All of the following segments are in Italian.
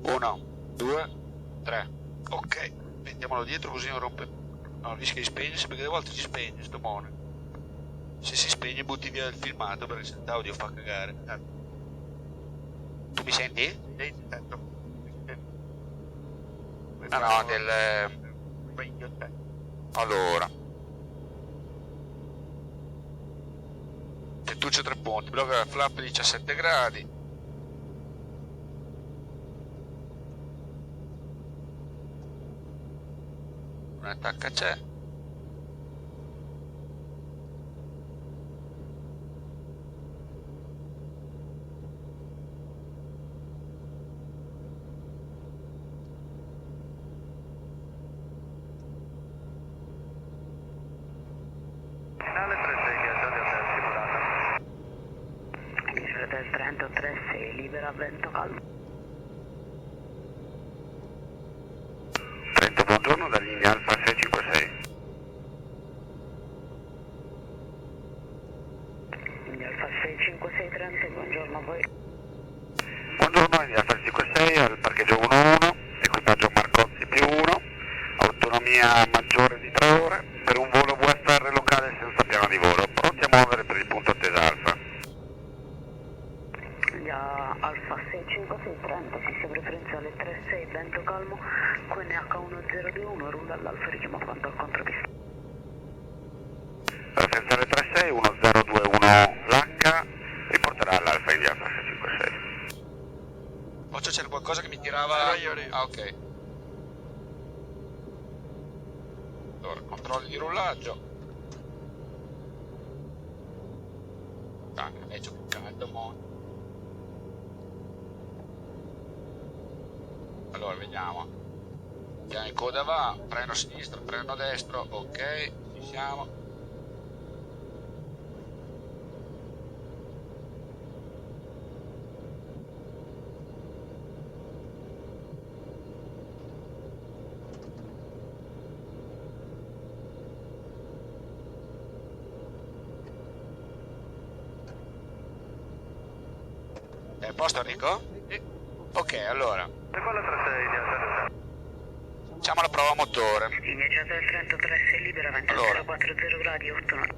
1, 2, 3. Ok, mettiamolo dietro così non rompe. No, rischia di spegnersi perché delle volte si spegne sto mone. Se si spegne butti via il filmato perché senza audio fa cagare. Tu mi senti? Sì, sento. No, del... Allora. Tettuccio 3 punti, blocca la flap 17 gradi. Un'attacca c'è. Del Trento 36, libera vento calmo. Trento, buongiorno, da linea Alfa 656. Linea Alfa 656 Trento, buongiorno a voi. Buongiorno, linea Alfa 656 al parcheggio 11, equipaggio Marcozzi più 1, autonomia maggiore di 3 ore, per un volo VFR locale senza piano di volo, pronti a muovere per il punto attesa Alfa. Alfa 656 Trento, fissa preferenziale 36, vento calmo, QNH1021, rulla all'Alfa, richiamo quanto al contropisto. Preferenziale 36, 1021 l'H, riporterà all'Alfa India Alfa 656. Occhio, c'era qualcosa che mi tirava... Ah, ok. Allora, controlli di rullaggio. Ah, è già più caldo, mo. Allora, vediamo. Piano in coda va, freno sinistro, freno destro, ok, ci siamo. È a posto, Enrico? Sì. Ok, allora. Facciamo la prova motore. Linea già del Trento 36, libera vento Allora. 040 gradi, 8 nodi.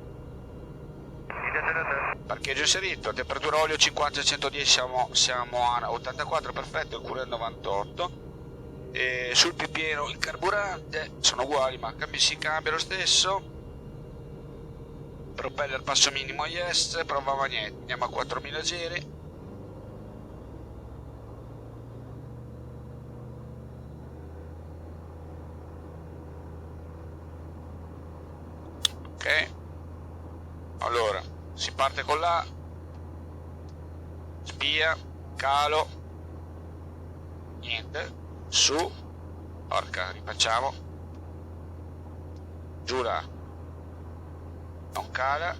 Parcheggio inserito, temperatura olio 50-110, siamo a 84, perfetto, il cuore 98. E sul più pieno il carburante, sono uguali ma si cambia lo stesso. Propeller passo minimo yes, prova magneti, andiamo a 4000 giri. Ok, allora si parte con la spia, calo, niente, su, porca, rifacciamo, giù là, non cala,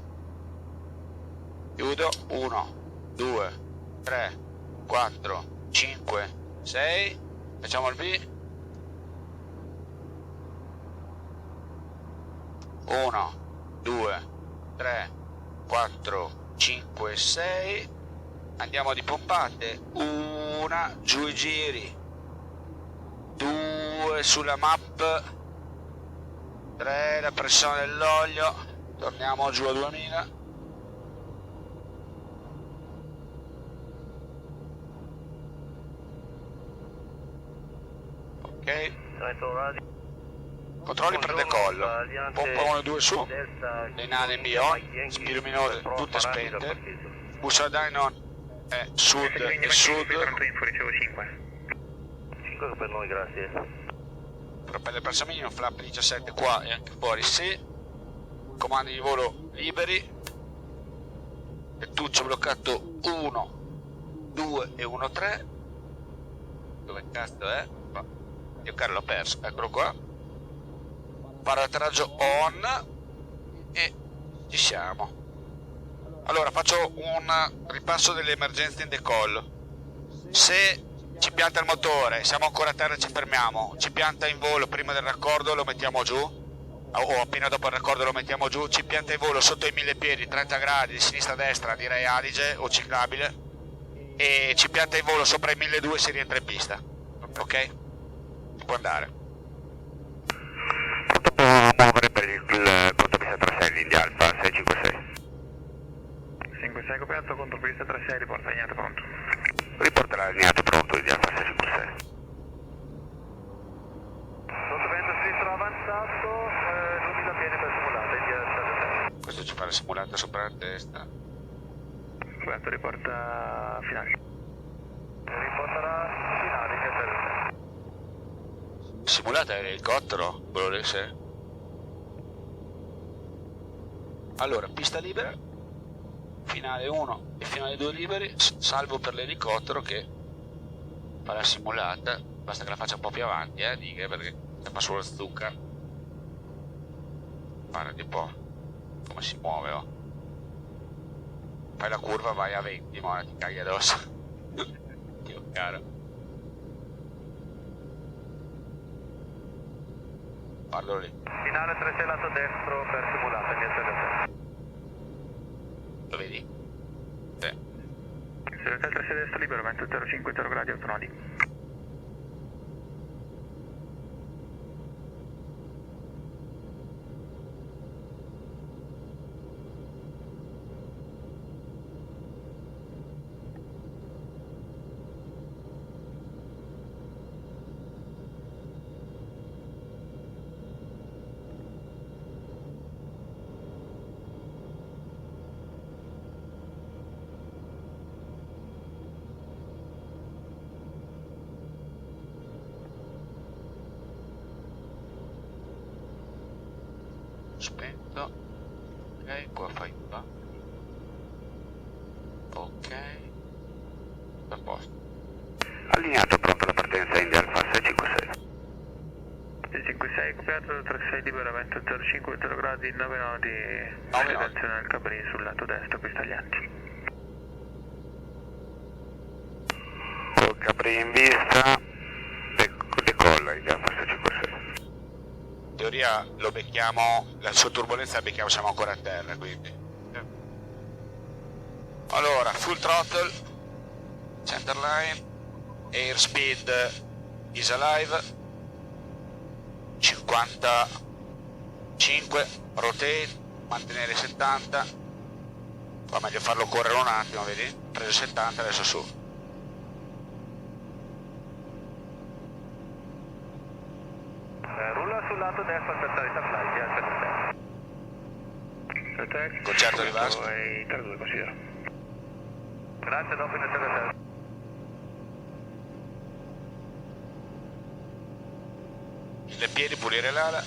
chiudo, 1, 2, 3, 4, 5, 6, facciamo il B, 1, 2, 3, 4, 5, 6, andiamo di pompate, 1, giù i giri, 2 sulla map, 3 la pressione dell'olio, torniamo giù a 2000, ok. Controlli per decollo, pompa 1 e 2 su, le nane in on, spie luminose tutte spente, bussola dynon è sud e sud, 5 per noi, grazie. propeller perso minimo, flap 17 qua e anche fuori sì, comandi di volo liberi, tettuccio bloccato 1, 2 e 1, 3, dove cazzo è? Io caro l'ho perso, eccolo qua. Paratraggio on e ci siamo. Allora faccio un ripasso delle emergenze in decollo. Se ci pianta il motore, siamo ancora a terra e ci fermiamo, ci pianta in volo prima del raccordo, lo mettiamo giù, o appena dopo il raccordo lo mettiamo giù, ci pianta in volo sotto i 1000 piedi, 30 gradi di sinistra a destra, direi Adige o ciclabile, e ci pianta in volo sopra i 1200 si rientra in pista. Ok? Può andare. Pronto, può muovere per il contropista 36 l'India Alfa 656. 56 coperto, contropista 36, riporta allineato pronto. Riporta l'allineato pronto India Alfa 656. Sottovento sinistro avanzato, lumina bene per simulata, India 76. Questo ci fa la simulata sopra la testa. Coperto, riporta finale. Riporterà finale, India 76. Simulata è l'elicottero, quello lì, sì. Allora, pista libera, finale 1 e finale 2 liberi, salvo per l'elicottero che fa la simulata, basta che la faccia un po' più avanti, dighe, perché se fa solo zucca. Guarda un po' come si muove, oh. Fai la curva, vai a 20, ma ti caghi addosso. Dio caro. Guardalo lì. Finale 36 lato destro per simulata, India 76. Lo vedi? Sì. Silenzio 36 destro libero, vento 05 0 gradi 8 nodi. Spento. Ok, qua fai qua. Ok. A posto. Allineato pronto la partenza India Alfa 656. 656 coperto, 36 libero, vento 05 0 gradi 9 nodi. 9 nodi. Attenzione al cabrini sul lato destro, pista taglianti. Col Capri in vista, decolla India Alfa 656. In teoria lo becchiamo, la sua turbolenza la becchiamo, siamo ancora a terra, quindi. Allora, full throttle, centerline, airspeed is alive, 55, rotate, mantenere 70, qua meglio farlo correre un attimo, vedi? Preso 70, adesso su. Rulla sul lato destro, aspettare i tablati, Concerto di Vasco. E 32 considero. Grazie, dopo in 76. Le piedi, pulire l'ala.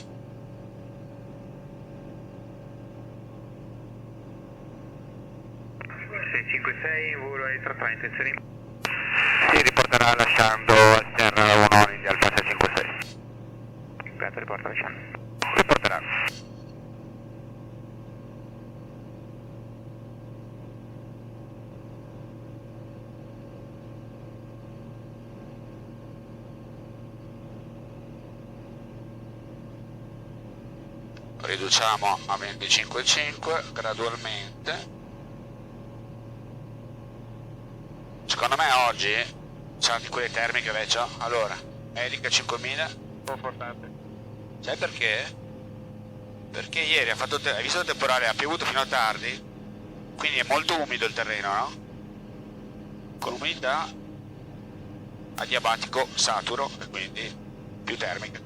656 in volo ai 33 intenzioni. Si riporterà lasciando a Sierra 1 India Alfa 656. Gato riporta lasciando. Riporterà. Riduciamo a 25,5 gradualmente. Secondo me oggi c'è di quelle termiche vecchio. Allora, Elica 5000. Confortante. Sai perché? Perché ieri ha fatto hai visto il temporale, ha piovuto fino a tardi, quindi è molto umido il terreno, no? Con umidità adiabatico saturo e quindi più termica.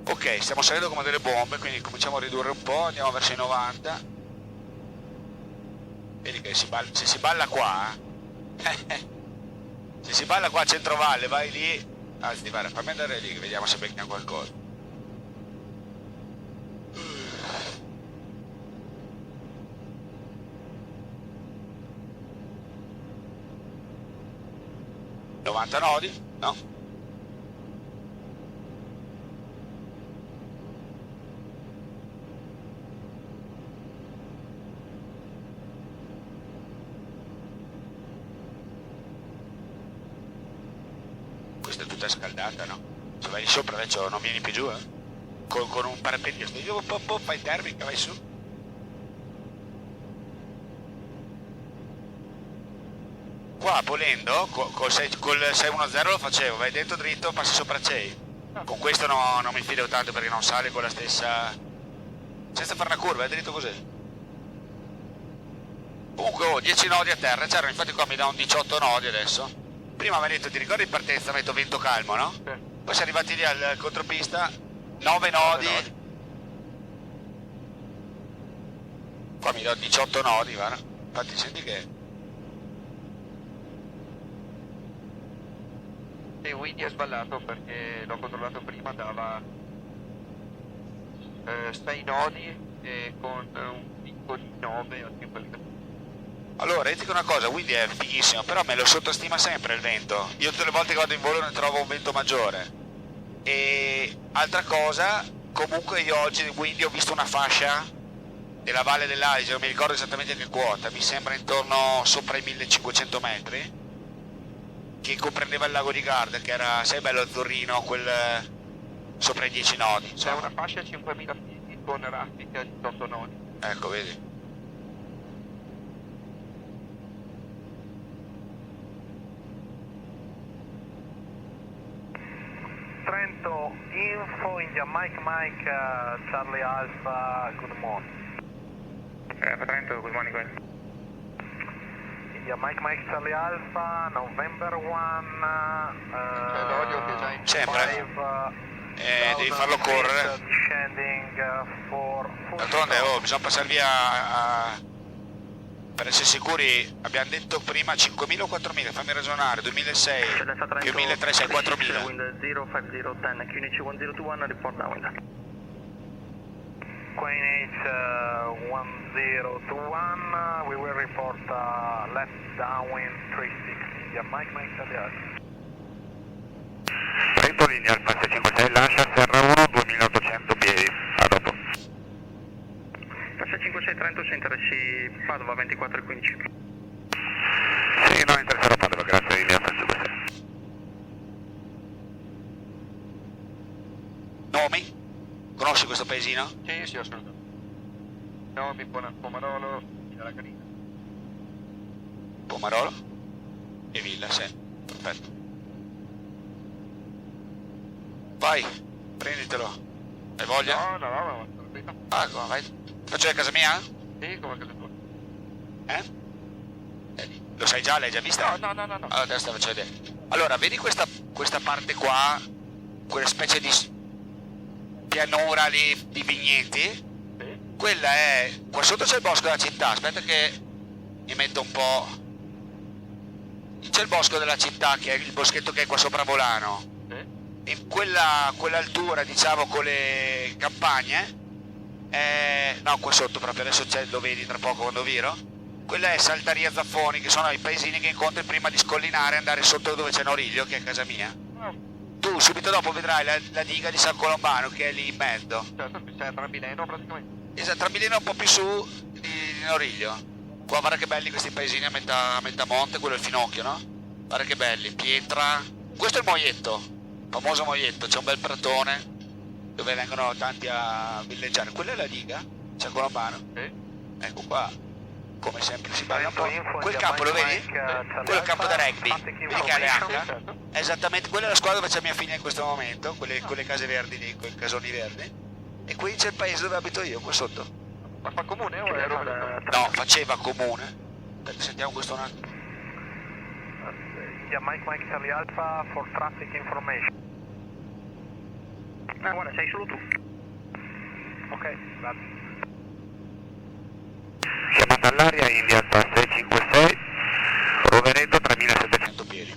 Ok, stiamo salendo come delle bombe, quindi cominciamo a ridurre un po', andiamo verso i 90. Vedi che se si balla qua, se si balla qua a Centrovalle, vai lì, anzi guarda, fammi andare lì che vediamo se becchiamo qualcosa. $90 nodi, no? Questa è tutta scaldata, no? Se vai sopra adesso non vieni più giù, con un parapendio, fai termica, vai su. Qua Polendo col 610 lo facevo, vai dentro dritto, passi sopra Cei. Con questo non mi fido tanto perché non sale con la stessa... senza fare una curva, è dritto così. Comunque ho 10 nodi a terra, c'erano, infatti qua mi dà un 18 nodi adesso. Prima mi ha detto, ti ricordi in partenza, mi ha detto vento calmo, no? Sì. Poi siamo arrivati lì al contropista, 9 nodi. Qua mi dà 18 nodi, guarda. Infatti senti che... Sì, Windy è sballato perché l'ho controllato prima, dava 6 nodi e con un picco di 9 al tempo di... Allora, io ti dico una cosa, Windy è fighissimo, però me lo sottostima sempre il vento. Io tutte le volte che vado in volo ne trovo un vento maggiore. E altra cosa, comunque io oggi di Windy ho visto una fascia della Valle dell'Adige, non mi ricordo esattamente che quota, mi sembra intorno sopra i 1500 metri, che comprendeva il lago di Garda, che era, sai, bello azzurrino, quel sopra i 10 nodi. C'è una fascia a 5000 piedi con raffica di 18 nodi. Ecco, vedi. Trento, info, India Mike Mike, Charlie Alpha, good morning. Trento, good morning, guys. India Mike Mike, Charlie Alpha, November 1, C'è l'olio che già in... Sempre. Devi farlo correre. Descending for D'altronde bisogna passare via per essere sicuri. Abbiamo detto prima 5.000 o 4.000, fammi ragionare. 2006 più 1.300 sei 4.000. Wind 05010, QNH 1021, report downwind. QNH 1021, we will report left downwind 360, India Mike Mike, Charlie Alpha. Trento, linea Alfa 656, lascia Serra 1, 2800 piedi, a dopo. Passa 56 Trento, se interessi Padova 24 e 15. Sì, non interesserà Padova, grazie, linea Alfa 656. Nomi? Conosci questo paesino? Sì, sì, assolutamente. Nomi, Pomarolo, Villa Carina. Pomarolo e Villa, sì. Perfetto. Vai, prenditelo. Hai voglia? No, tranquillo. Ah, come vai? Faccio a casa mia? Sì, come che le tue. Lo sai già, l'hai già vista? No. Allora adesso faccio vedere. Allora, vedi questa parte qua? Quella specie di pianura lì di vigneti? Sì. Quella è... Qua sotto c'è il bosco della città, aspetta che mi metto un po'... C'è il bosco della città, che è il boschetto che è qua sopra Volano. In quell'altura, diciamo, con le campagne, no, qua sotto proprio, adesso lo vedi tra poco quando viro, quella è Saltaria Zaffoni, che sono i paesini che incontri prima di scollinare e andare sotto dove c'è Noriglio, che è casa mia. Tu subito dopo vedrai la diga di San Colombano, che è lì in mezzo. Certo, c'è tra Mileno praticamente. Esatto, tra Mileno un po' più su di Noriglio. Qua guarda che belli questi paesini a metà monte, quello è il Finocchio, no? Guarda che belli, pietra. Questo è il Moietto. Famoso Moietto, c'è un bel pratone dove vengono tanti a villeggiare. Quella è la diga, San Colombano. Sì. Ecco qua, come sempre si parla un po'. Quel campo lo vedi? Quello è il campo da rugby, vedi che ha le H? Certo. Esattamente, quella è la squadra dove c'è mia figlia in questo momento, quelle case verdi lì, quei casoni verdi. E qui c'è il paese dove abito io, qua sotto. Ma fa comune o è roba? No, faceva comune. Aspetta, sentiamo questo un attimo. India Mike Mike, Charlie Alpha for traffic information. Guarda, sei solo tu. Ok, grazie. Chiamata all'aria, India Alfa 656, Rovereto 3700 piedi.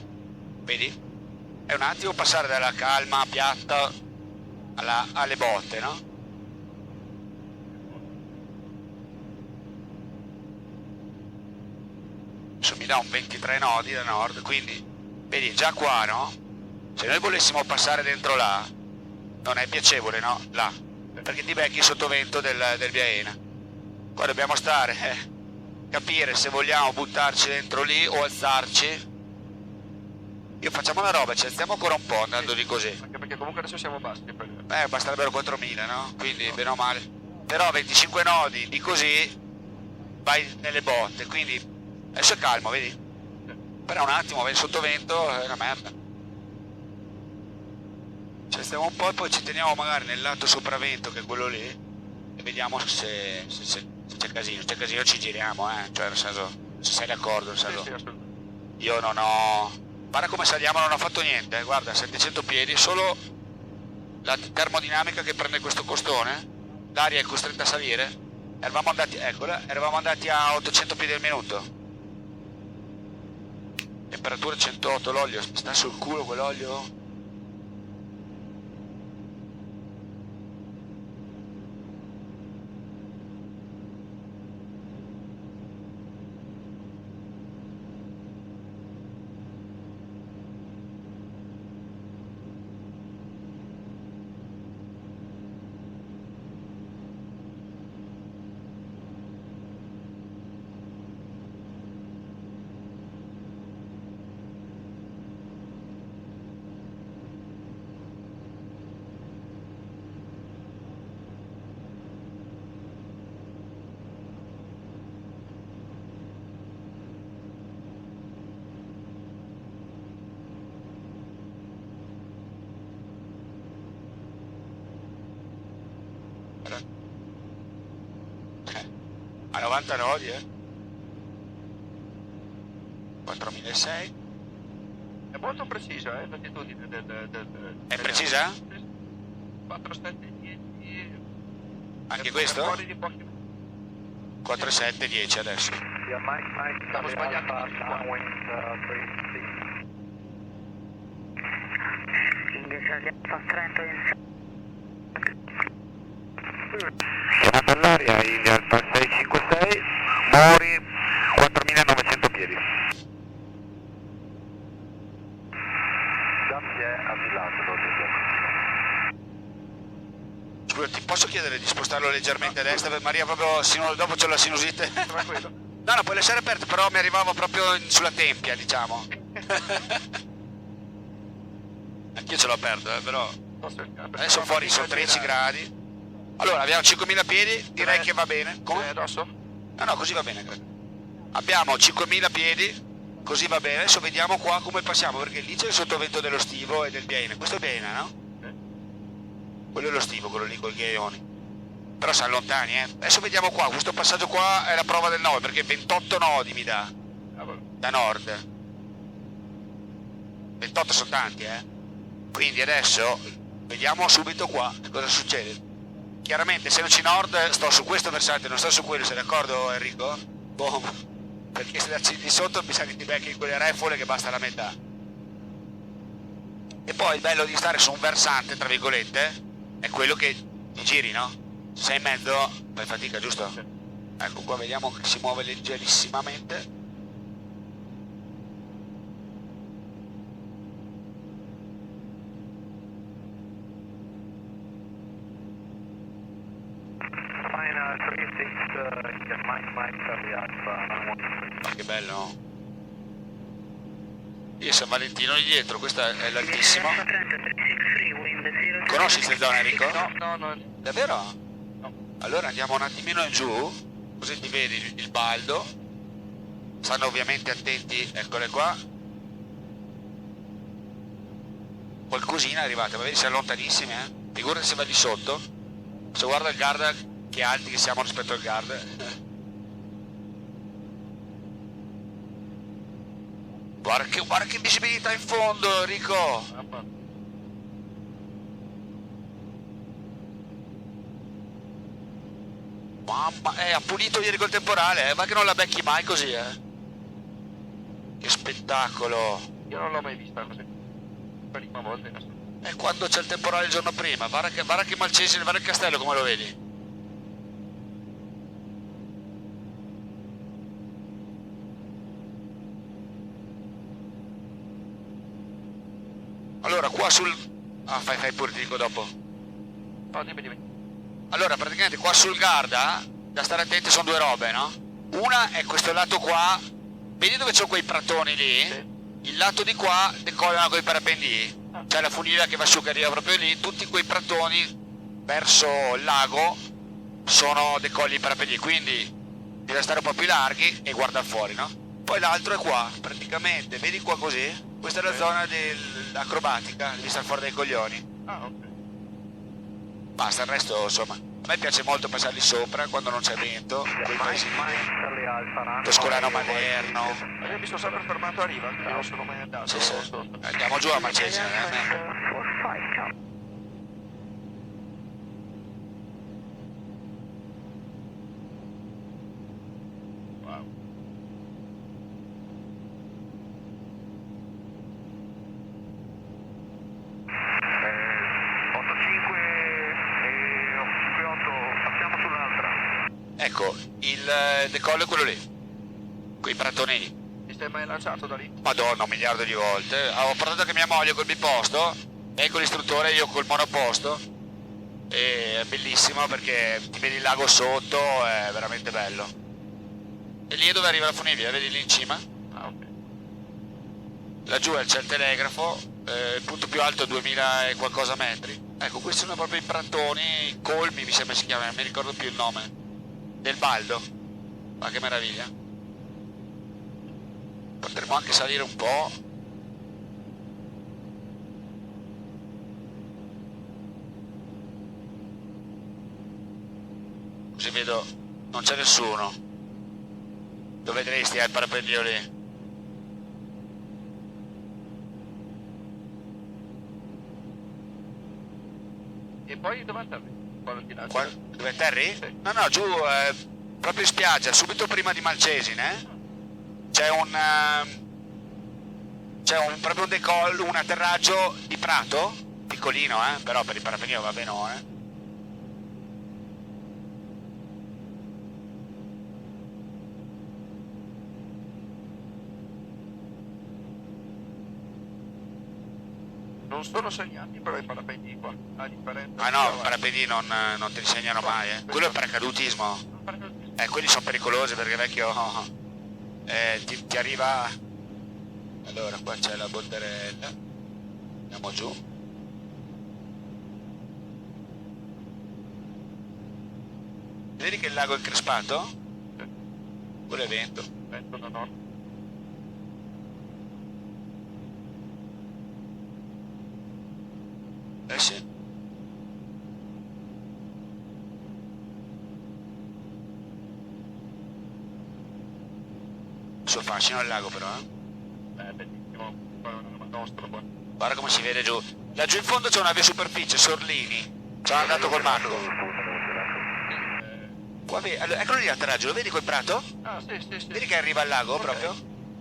Vedi? È un attimo passare dalla calma piatta alle botte, no? Adesso mi dà un 23 nodi da nord, quindi vedi già qua, no? Se noi volessimo passare dentro là, non è piacevole, no? Là, perché ti becchi sotto vento del Biaena. Qua dobbiamo stare, capire se vogliamo buttarci dentro lì o alzarci. Io facciamo una roba, ci alziamo ancora un po' andando di così. Anche perché comunque adesso siamo bassi. Basterebbero 4.000, no? Quindi bene o male. Però 25 nodi di così vai nelle botte, quindi adesso è calmo, vedi? Però un attimo, va in sottovento, è una merda. Cioè stiamo un po' e poi ci teniamo magari nel lato sopravvento, che è quello lì, e vediamo se c'è casino. Se c'è casino ci giriamo, cioè nel senso, se sei d'accordo, nel Sì, senso. sì, assolutamente. Io non ho... Guarda come saliamo, non ho fatto niente, guarda, 700 piedi, solo la termodinamica che prende questo costone, l'aria è costretta a salire, eravamo andati, eccola, eravamo andati a 800 piedi al minuto. Temperatura 108, l'olio, sta sul culo quell'olio? A 90 nodi, 4006. È molto precisa, l'attitudine È precisa? 4, 7, 10. Anche questo? Fuori di pochi. 4, 7, 10 adesso. Yeah, Mike, Siamo sbagliati tutti qua. downwind 360. India Charlie Alfa Trento in Chiamata all'aria, India Alfa 656, Mori 4900 piedi. Già si è avvilato Scusa, ti posso chiedere di spostarlo leggermente a destra? Per Maria proprio, dopo c'ho la sinusite. Tranquillo. No, no, puoi lasciare aperto, però mi arrivava proprio sulla tempia, diciamo. Anch'io ce l'ho aperto, però... Adesso fuori sono 13 gradi. Allora, abbiamo 5000 piedi, direi che va bene. Come? Addosso? No, no, così va bene, credo. Abbiamo 5000 piedi, così va bene. Adesso vediamo qua come passiamo, perché lì c'è il sottovento dello Stivo e del Biene. Questo è Biene, no? Quello è lo Stivo, quello lì col ghiaioni. Però si allontani, Adesso vediamo qua, questo passaggio qua è la prova del 9, perché 28 nodi mi dà, da nord. 28 sono tanti, Quindi adesso vediamo subito qua cosa succede. Chiaramente se non ci nord sto su questo versante, non sto su quello, sei d'accordo Enrico? Boom. Perché se da di sotto mi sa che ti becchi quelle refole che basta la metà. E poi il bello di stare su un versante, tra virgolette, è quello che ti giri, no? Se sei in mezzo fai fatica, giusto? Ecco qua, vediamo che si muove leggerissimamente. Fine 36, Mike Charlie Alfa. Ma che bello, no? Io San Valentino lì dietro, questa è l'altissimo. Alfa Trento 36 free wind 0. Conosci queste zone, Enrico? No. Davvero? No. Allora andiamo un attimino in giù, così ti vedi il baldo. Stanno ovviamente attenti, eccole qua. Qualcosina è arrivata, ma vedi siamo lontanissimi, Figurati se va di sotto. Se guarda il guard, che alti che siamo rispetto al guard. Guarda che visibilità in fondo, Enrico! Mamma, ha pulito ieri col temporale, ma che non la becchi mai così, Che spettacolo! Io non l'ho mai vista così. Prima volta in assoluto. E quando c'è il temporale il giorno prima, guarda che Malcesine, guarda il castello come lo vedi. Allora, qua sul... Ah, fai pure, ti dico dopo. No, dimmi. Allora, praticamente qua sul Garda, da stare attenti sono due robe, no? Una è questo lato qua, vedi dove c'ho quei pratoni lì? Sì. Il lato di qua decollano con i parapendii. C'è la funivia che va su che arriva proprio lì, tutti quei pratoni verso il lago sono decolli di parapendii, quindi bisogna stare un po' più larghi e guardare fuori, no? Poi l'altro è qua, praticamente, vedi qua così? Questa è la zona dell'acrobatica, devi stare fuori dai coglioni. Ah, ok. Basta, il resto, insomma, a me piace molto passarli sopra quando non c'è vento, quei paesi toscolano moderno. Io mi sono sempre fermato a riva, quindi non sono mai andato. Sì, sì. Andiamo giù a Macesina, ciao. Wow. Ecco, il decollo è quello lì, quei pratoni lì. Ti sei mai lanciato da lì? Madonna, un miliardo di volte. Ho portato anche mia moglie col biposto e con l'istruttore, io col monoposto. E è bellissimo perché ti vedi il lago sotto, è veramente bello. E lì è dove arriva la funivia, vedi lì in cima? Ah, ok. Laggiù c'è il telegrafo, il punto più alto è 2000 e qualcosa metri. Ecco, questi sono proprio i pratoni, colmi mi sembra si chiama, non mi ricordo più il nome. Del Baldo. Ma che meraviglia. Potremmo anche salire un po'. Così vedo, non c'è nessuno. Dove vedresti il parapendio lì? E poi dove atterri? Quando ti lanci? Qua, dove atterri? Sì. No, no, giù, proprio in spiaggia, subito prima di Malcesine. C'è proprio un decollo, un atterraggio di prato, piccolino, però per il parapendio va bene, Non sono segnati però i parapendi qua, a differenza Ah di no, avanti. parapendi non ti insegnano mai, Quello è paracadutismo. Quelli sono pericolosi perché vecchio ti arriva. Allora qua c'è la botterella. Andiamo giù. Vedi che il lago è increspato? Sì. Quello è vento. Vento da nord. Eh sì. Il suo fascino il lago però, Bellissimo, panorama nostro qua. Guarda come si vede giù. Laggiù in fondo c'è una via superficie, Sorlini. Sono andato col Marco. Qua allora, eccolo lì l'atterraggio, lo vedi quel prato? Ah, sì, sì, sì. Vedi che arriva al lago Ok. proprio?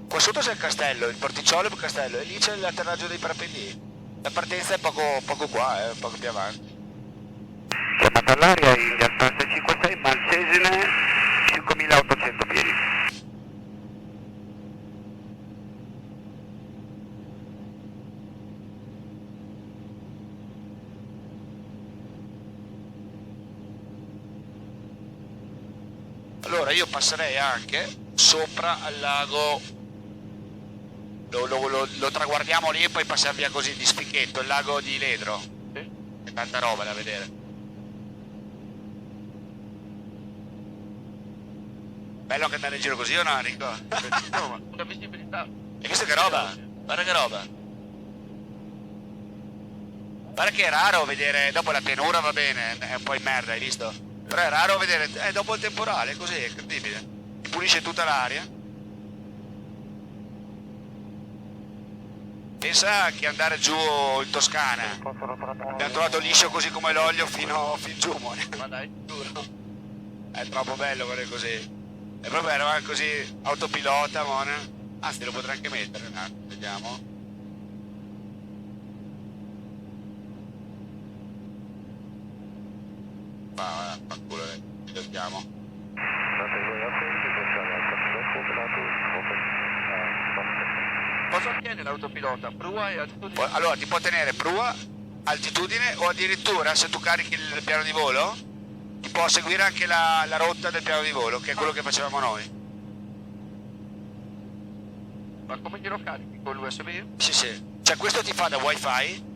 Qua sotto c'è il castello, il porticciolo e il castello, e lì c'è l'atterraggio dei parapendi. La partenza è poco qua, poco più avanti. Chiamata all'aria, India 656, Malcesine, 5800 piedi. Allora io passerei anche sopra al lago, lo traguardiamo lì e poi passiamo via così di spichetto, il lago di Ledro. Sì. C'è tanta roba da vedere. Bello anche andare in giro così o no, Enrico? Bellissimo, ma una visibilità. E questa che roba? Guarda che roba. Guarda che è raro vedere, dopo la pianura va bene, è un po' in merda, hai visto? Però è raro vedere, dopo il temporale, così, è incredibile. Pulisce tutta l'aria. Pensa che andare giù in Toscana. Abbiamo trovato liscio così come l'olio fin giù, amore. Ma dai, Giuro. È troppo bello guardare così. È proprio eravamo così autopilota, amore. Anzi, lo potrei anche mettere, un attimo, vediamo. Fa culo, vediamo. cosa ottiene l'autopilota? Prua e altitudine? Allora ti può tenere prua, altitudine o addirittura se tu carichi il piano di volo ti può seguire anche la rotta del piano di volo, che è quello che facevamo noi. Ma come glielo carichi? Con l'USB? Sì, sì. Cioè questo ti fa da wifi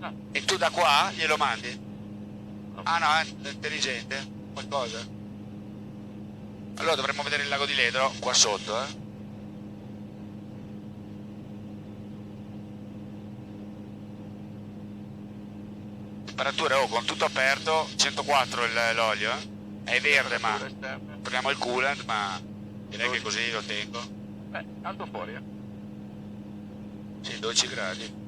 Ah, e tu da qua glielo mandi. Ah no, è temperature, oh, con tutto aperto, 104 l'olio, è verde, ma Esterne. togliamo il coolant, ma direi che così lo tengo. Alto fuori, Sì, 12 gradi.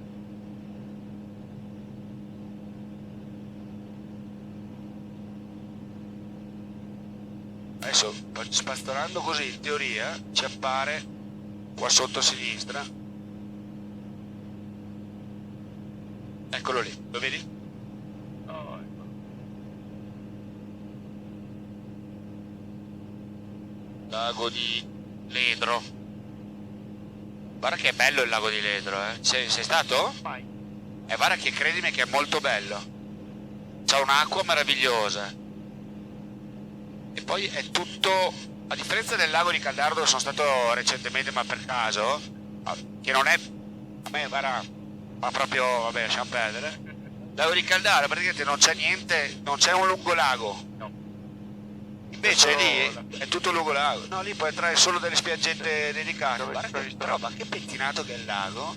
Adesso spastonando così, in teoria, ci appare qua sotto a sinistra. Eccolo lì, lo vedi? Oh, ecco. Lago di Ledro. Guarda che è bello il lago di Ledro, eh. Sei stato? Mai. Guarda che credimi che è molto bello. C'ha un'acqua meravigliosa. E poi è tutto, a differenza del lago di Caldardo dove sono stato recentemente ma per caso, che non è, a me guarda, ma proprio, vabbè, lasciamo perdere. Lago di Caldardo praticamente non c'è niente, non c'è un lungolago. No. Invece Solo lì è tutto lungolago. No, lì puoi entrare solo delle spiaggette dedicate. Dove Guarda ci sono che i sta- roba, che pettinato che è il lago.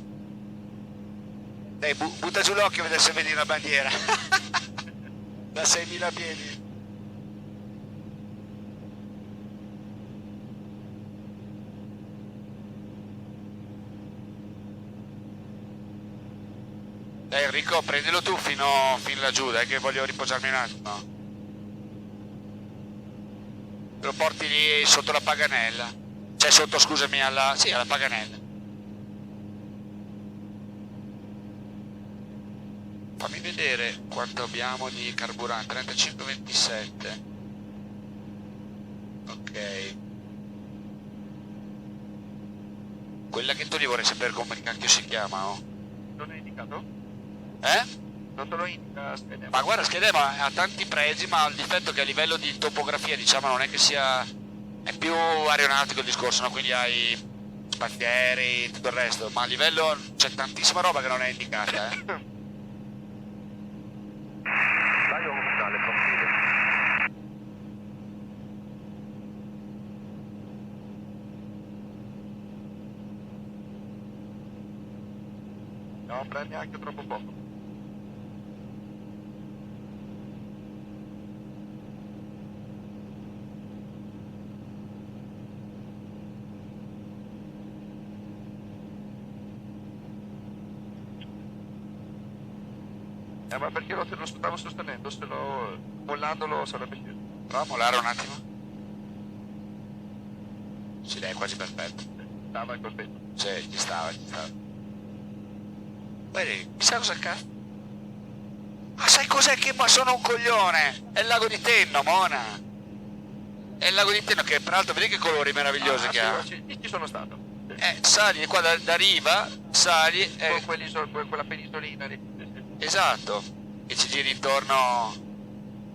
Dai, butta giù l'occhio a vedere se vedi una bandiera. Da 6.000 piedi. Dai Enrico, prendilo tu fino laggiù, dai che voglio riposarmi un attimo. Lo porti lì sotto la Paganella. Cioè sotto, scusami, alla Paganella. Fammi vedere quanto abbiamo di carburante, 35,27. Ok. Quella che tu lì vorrei sapere come cacchio si chiama, oh. Non è indicato? Eh? Non te lo indica scheda. Ma guarda, Schedema ha tanti pregi, ma il difetto che a livello di topografia, diciamo, non è che sia... è più aeronautico il discorso, no? Quindi hai spazzieri, tutto il resto, ma a livello c'è tantissima roba che non è indicata, eh? Taglio ufficiale, possibile. No, prendi anche troppo poco. Ma perché lo stavo sostenendo, se lo mollandolo sarebbe sceso. Prova a mollare un attimo. Sì, dai, è quasi perfetto. Stava in perfetto. Sì, ci stava. Vedi, chissà cosa cazzo. Ma sai cos'è che ma sono un coglione? È il lago di Tenno, Mona. È il lago di Tenno che peraltro vedi che colori meravigliosi che ha. Sì, ci sono stato. Sì. Sali qua da riva, sali Con quella penisolina lì. Sì, sì. esatto, e ci giri intorno.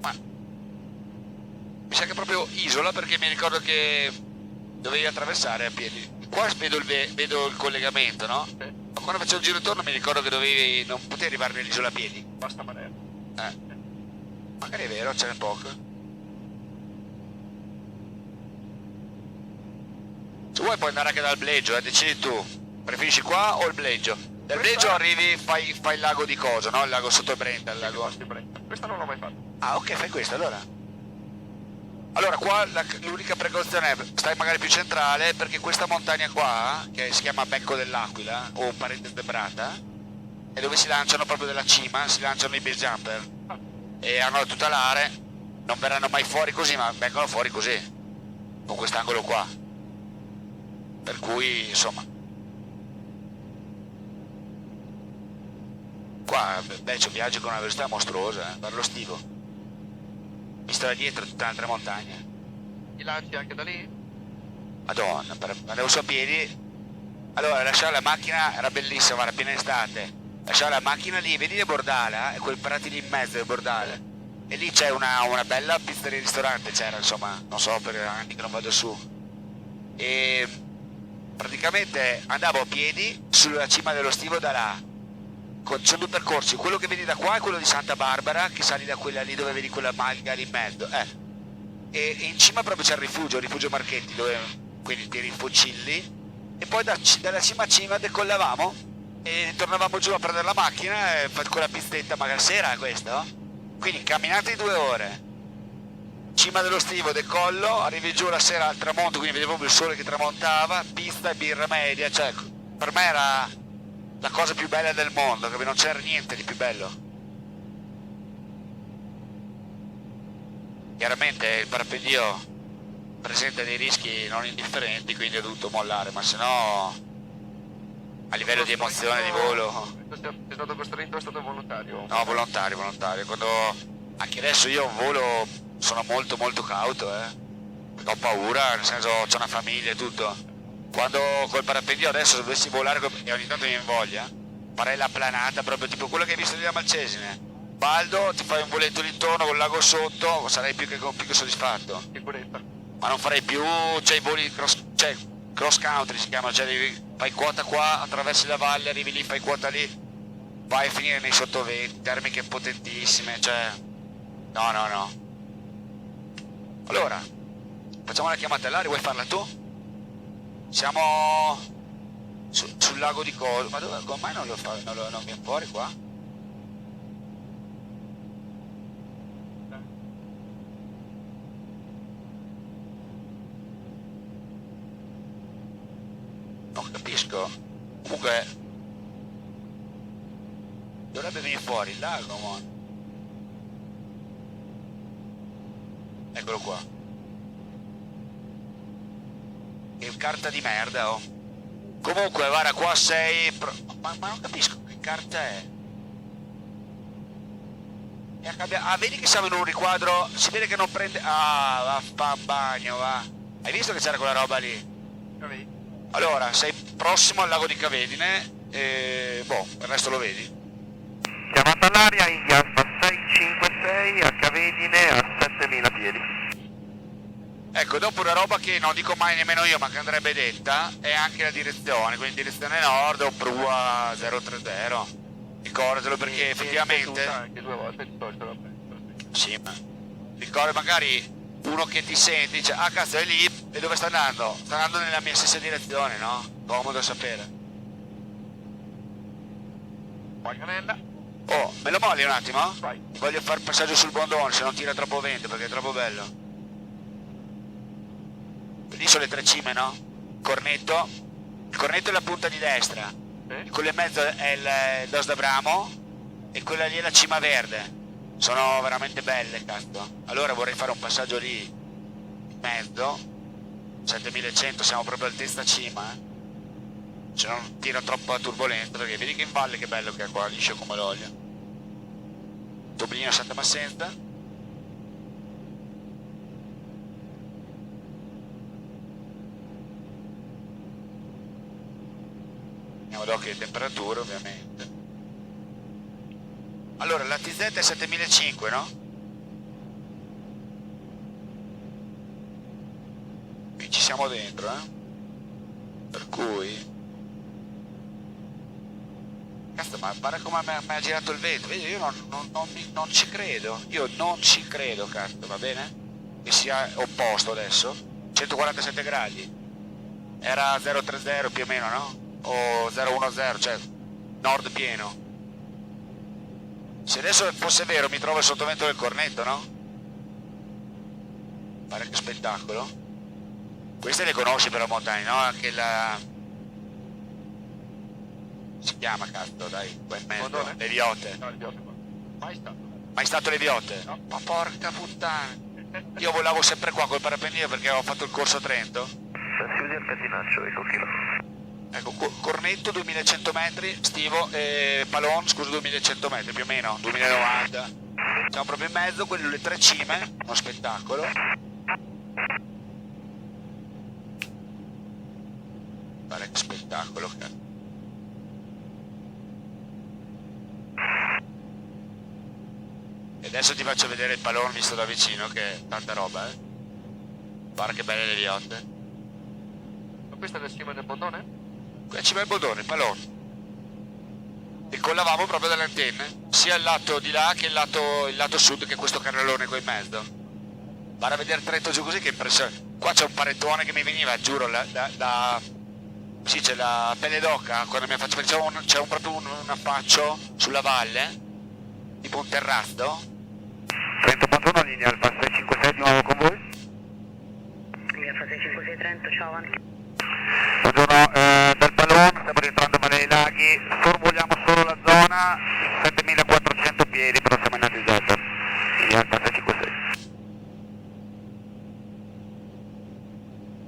Ma mi sa che è proprio isola perché mi ricordo che dovevi attraversare a piedi. Qua vedo il collegamento, no? Sì. Ma quando facevo il giro intorno mi ricordo che non potevi arrivare nell'isola a piedi. Basta Manera. Magari è vero, ce n'è poco. Se vuoi puoi andare anche dal Bleggio, decidi tu. Preferisci qua o il Bleggio? Dal Bleggio arrivi, fai il lago di cosa, no? Il lago sotto Brenta, il lago. Questa non l'ho mai fatta. Ah, ok, fai questo allora. Allora qua l'unica precauzione è stai magari più centrale perché questa montagna qua, che si chiama Becco dell'Aquila o Parete Zebrata, è dove si lanciano proprio dalla cima, si lanciano i base jumper e hanno da tutelare, non verranno mai fuori così ma vengono fuori così, con quest'angolo qua, per cui insomma qua beh, c'è un viaggio con una velocità mostruosa, per lo stivo. Visto da dietro tutte altre montagne. Ti lanci anche da lì? Madonna, andavo su a piedi. Allora lasciare la macchina era bellissima, era piena estate. Lasciare la macchina lì, vedi le Bordala e quei prati lì in mezzo del Bordale. E lì c'è una bella pizzeria ristorante, c'era insomma, non so, per anni che non vado su. E praticamente andavo a piedi sulla cima dello Stivo da là. Sono due percorsi, quello che vedi da qua è quello di Santa Barbara, che sali da quella lì dove vedi quella malga lì in mezzo, e in cima proprio c'è il rifugio Marchetti, dove quindi ti rifocilli, e poi dalla cima a cima decollavamo e tornavamo giù a prendere la macchina e fare quella pizzetta, magari sera questo. Quindi camminate di 2 ore, cima dello Stivo, decollo, arrivi giù la sera al tramonto, quindi vedevo il sole che tramontava, pista e birra media, cioè per me era la cosa più bella del mondo, che non c'era niente di più bello. Chiaramente il parapendio presenta dei rischi non indifferenti, quindi ho dovuto mollare, ma se no a livello di emozione di volo... È stato costretto, è stato volontario? No, volontario. Quando anche adesso io volo sono molto cauto, perché ho paura, nel senso c'ho una famiglia e tutto. Quando col parapendio adesso dovessi volare e ogni tanto mi invoglia, farei la planata proprio tipo quello che hai visto lì a Malcesine. Baldo, ti fai un voletto l'intorno con il lago sotto, sarei più che soddisfatto. Sicurezza. Ma non farei più, i voli cross country si chiama, fai quota qua, attraversi la valle, arrivi lì, fai quota lì, vai a finire nei sottoventi, termiche potentissime, no. Allora, facciamo una chiamata all'aria, vuoi farla tu? Siamo sul lago di Coso, ma dove, come mai non viene fuori qua? Non capisco. Comunque dovrebbe venire fuori il lago, mon. Eccolo qua. Che carta di merda, oh. Comunque guarda, qua sei ma non capisco che carta è. Vedi che siamo in un riquadro, si vede che non prende. Va a bagno, va. Hai visto che c'era quella roba lì? Allora, sei prossimo al lago di Cavedine e il resto lo vedi. Chiamata all'aria, India Alfa 656 a Cavedine a 7000 piedi. Ecco, dopo una roba che non dico mai nemmeno io, ma che andrebbe detta, è anche la direzione, quindi direzione nord o prua 030. Ricordatelo perché effettivamente... Anche 2 volte di solito l'ho preso. Sì, ma ricorda magari uno che ti sente dice ah cazzo è lì e dove sta andando? Sta andando nella mia stessa direzione, no? Comodo a sapere. Paganella. Oh, me lo molli un attimo? Vai. Voglio fare il passaggio sul bondone se non tira troppo vento perché è troppo bello. Lì sono le 3 cime, no? Cornetto. Il cornetto è la punta di destra. Quello in mezzo è il Dos d'Abramo e quella lì è la cima verde. Sono veramente belle, cazzo. Allora vorrei fare un passaggio lì in mezzo. 7100, siamo proprio altezza cima, se non tira troppa turbolenza, perché vedi che in valle che bello che è qua, liscio come l'olio. Toblino Santa Massenza. Andiamo d'occhio le temperature ovviamente. Allora la TZ è 7500, no? Qui ci siamo dentro, per cui cazzo, ma guarda come mi ha girato il vento, vedi, io non ci credo, cazzo, va bene? Che sia opposto adesso, 147 gradi, era 030 più o meno, no? O 010, cioè nord pieno. Se adesso fosse vero mi trovo il sottovento del cornetto, no? Guarda che spettacolo. Queste le conosci però montagne, no? Anche la... si chiama, cazzo, dai, qua in mezzo, le Viotte. No, le Viotte qua. Mai stato. Mai stato le Viotte? No. Ma porca puttana. Io volavo sempre qua col parapendio perché ho fatto il corso a Trento. Sensibili al catinaccio, ecco chilo. Ecco, cornetto 2100 metri, stivo e Palon, scusa, 2100 metri più o meno, 2090. Siamo proprio in mezzo, quelle le 3 cime, uno spettacolo. Guarda che spettacolo, cazzo. E adesso ti faccio vedere il Palon visto da vicino, che è tanta roba, Guarda che belle le Viotte. Ma questa è la cima del bondone? Qui ci va il bodone, il Palon. E collavamo proprio dalle antenne, sia il lato di là che il lato sud, che è questo carrellone qua in mezzo. Vado a vedere Trento giù così, che impressione. Qua c'è un panettone che mi veniva, giuro, da Sì, c'è la pelle d'oca, quando mi affaccio, c'è proprio un affaccio sulla valle, tipo un terrazzo. 30.1, linea Alfa 656 di nuovo con voi. Linea Alfa 656 Trento, ciao avanti. Buongiorno, dal Ballon, stiamo rientrando male ai laghi, sorvoliamo solo la zona, 7400 piedi, però siamo in disotto. Linea Alfa 656.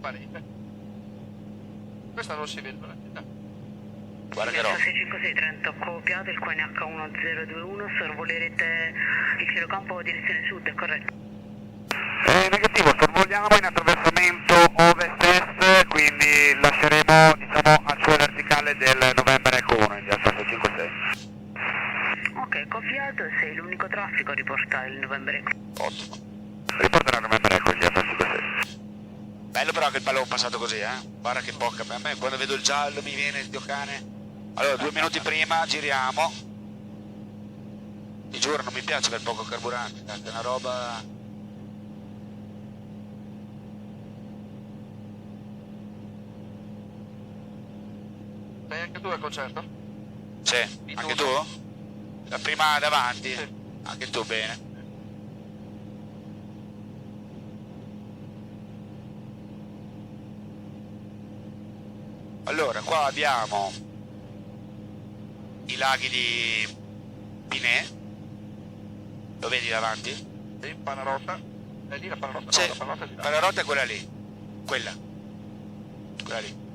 Parete. Questa non si vede, Guarda che Linea roba. Alfa 656 Trento, copiato il QNH1021, sorvolerete il cielo campo direzione sud, è corretto? Negativo, sorvoliamo in attraversamento ovest-est, quindi lasceremo, diciamo, al suo verticale del November Eco 1, India Alfa 656. Ok, copiato, sei l'unico traffico a riportare il November Eco. Ottimo. Riporterà November Eco, India Alfa 656. Bello però che il pallone è passato così, Guarda che poca, a me quando vedo il giallo mi viene il dio cane. Allora, 2 minuti prima giriamo. Ti giuro, non mi piace per poco carburante, è una roba... Sei anche tu al concerto? Sì, anche tu? La prima davanti? Sì. Anche tu, bene. Allora, qua abbiamo i laghi di Pinè. Lo vedi davanti? Sì, Panarotta. È lì la Panarotta? Sì, No, la Panarotta è di là. la rotta è quella lì. Quella lì.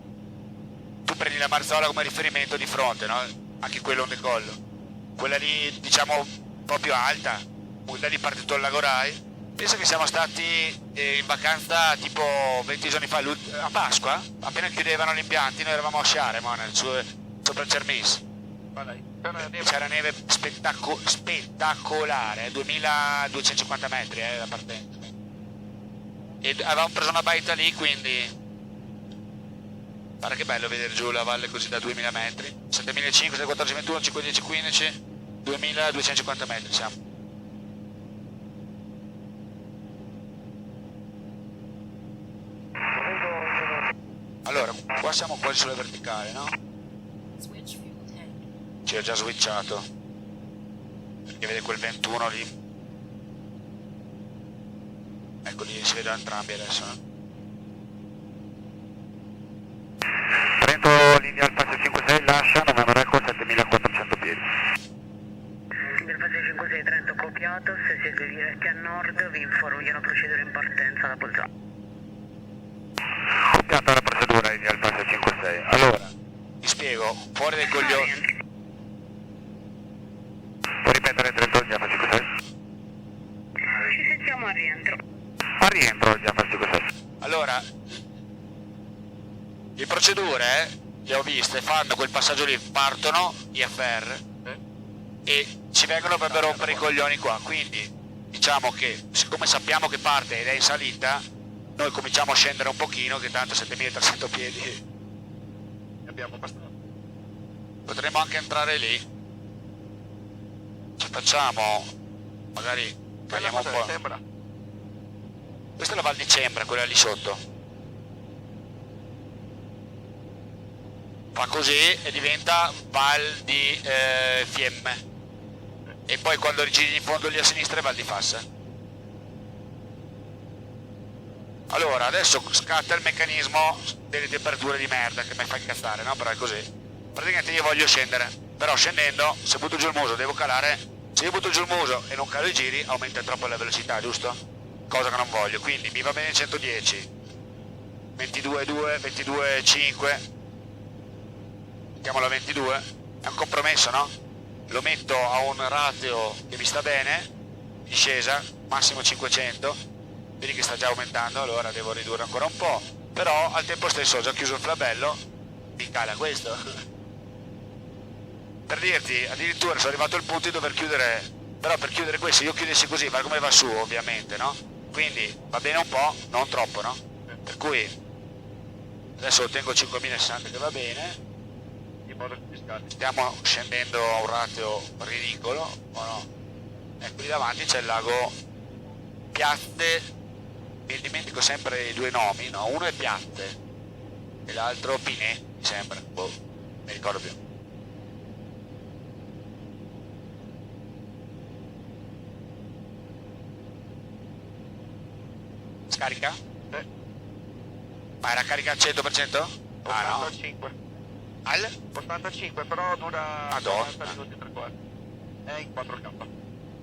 Tu prendi la Marzola come riferimento di fronte, no? Anche quello è un decollo. Quella lì, diciamo, proprio alta. Da lì parte tutto il lago Rai. Penso che siamo stati in vacanza tipo 20 giorni fa, a Pasqua, appena chiudevano gli impianti, noi eravamo a Sciaremon, sopra il Cermis. Guarda, neve. C'era neve spettacolare, 2250 metri la partenza. E avevamo preso una baita lì, quindi... Guarda che bello vedere giù la valle così da 2000 metri. 7500, 1421, 510, 15, 2250 metri siamo. Allora, qua siamo quasi sulla verticale, no? Ci ho già switchato. Perché vede quel 21 lì. Ecco lì, si vedono entrambi adesso, no? Trento, linea Alfa 656, lascia, November Eco 7400 piedi. Linea Alfa 656 Trento, copiato, se siete diretti a nord vi informo di una procedura in partenza da Bolzano. Copiata la procedura, linea Alfa 656. Allora, ti spiego, fuori dai coglioni. Puoi ripetere Trento, linea Alfa 656? Ci sentiamo a rientro. A rientro, linea Alfa 656. Allora, le procedure che ho viste fanno quel passaggio lì, partono IFR e ci vengono per rompere i coglioni qua, quindi diciamo che siccome sappiamo che parte ed è in salita, noi cominciamo a scendere un pochino, che tanto 7300 piedi Abbiamo abbastanza. potremmo anche entrare lì, ci facciamo, magari tagliamo un po'. Sembra. Questa è la Val di Cembra, quella lì sotto. Fa così e diventa Val di Fiemme. E poi quando giri in fondo lì a sinistra è Val di Fassa. Allora, adesso scatta il meccanismo delle temperature di merda che mi fa incazzare, no? Però è così. Praticamente io voglio scendere, però scendendo, se butto giù il muso devo calare. Se io butto giù il muso e non calo i giri, aumenta troppo la velocità, giusto? Cosa che non voglio, quindi mi va bene 110, 22,2, 22,5, mettiamola a 22, è un compromesso, no? Lo metto a un ratio che mi sta bene, discesa, massimo 500, vedi che sta già aumentando, allora devo ridurre ancora un po', però al tempo stesso ho già chiuso il flabello, mi cala questo. Per dirti, addirittura sono arrivato al punto di dover chiudere, però per chiudere questo, se io chiudessi così, guarda come va su ovviamente, no? Quindi va bene un po', non troppo, no? Per cui adesso ottengo 5060 che va bene, In modo che ti scatti. stiamo scendendo a un ratio ridicolo, o no? Ecco lì davanti c'è il lago Piatte, mi dimentico sempre i due nomi, no? Uno è Piatte e l'altro Piné, mi sembra, boh, mi ricordo più. Scarica? Ma era carica al 100%? Ah no. 85. Al? 85, però dura Madonna. 40 minuti e tre quarti. È in 4K.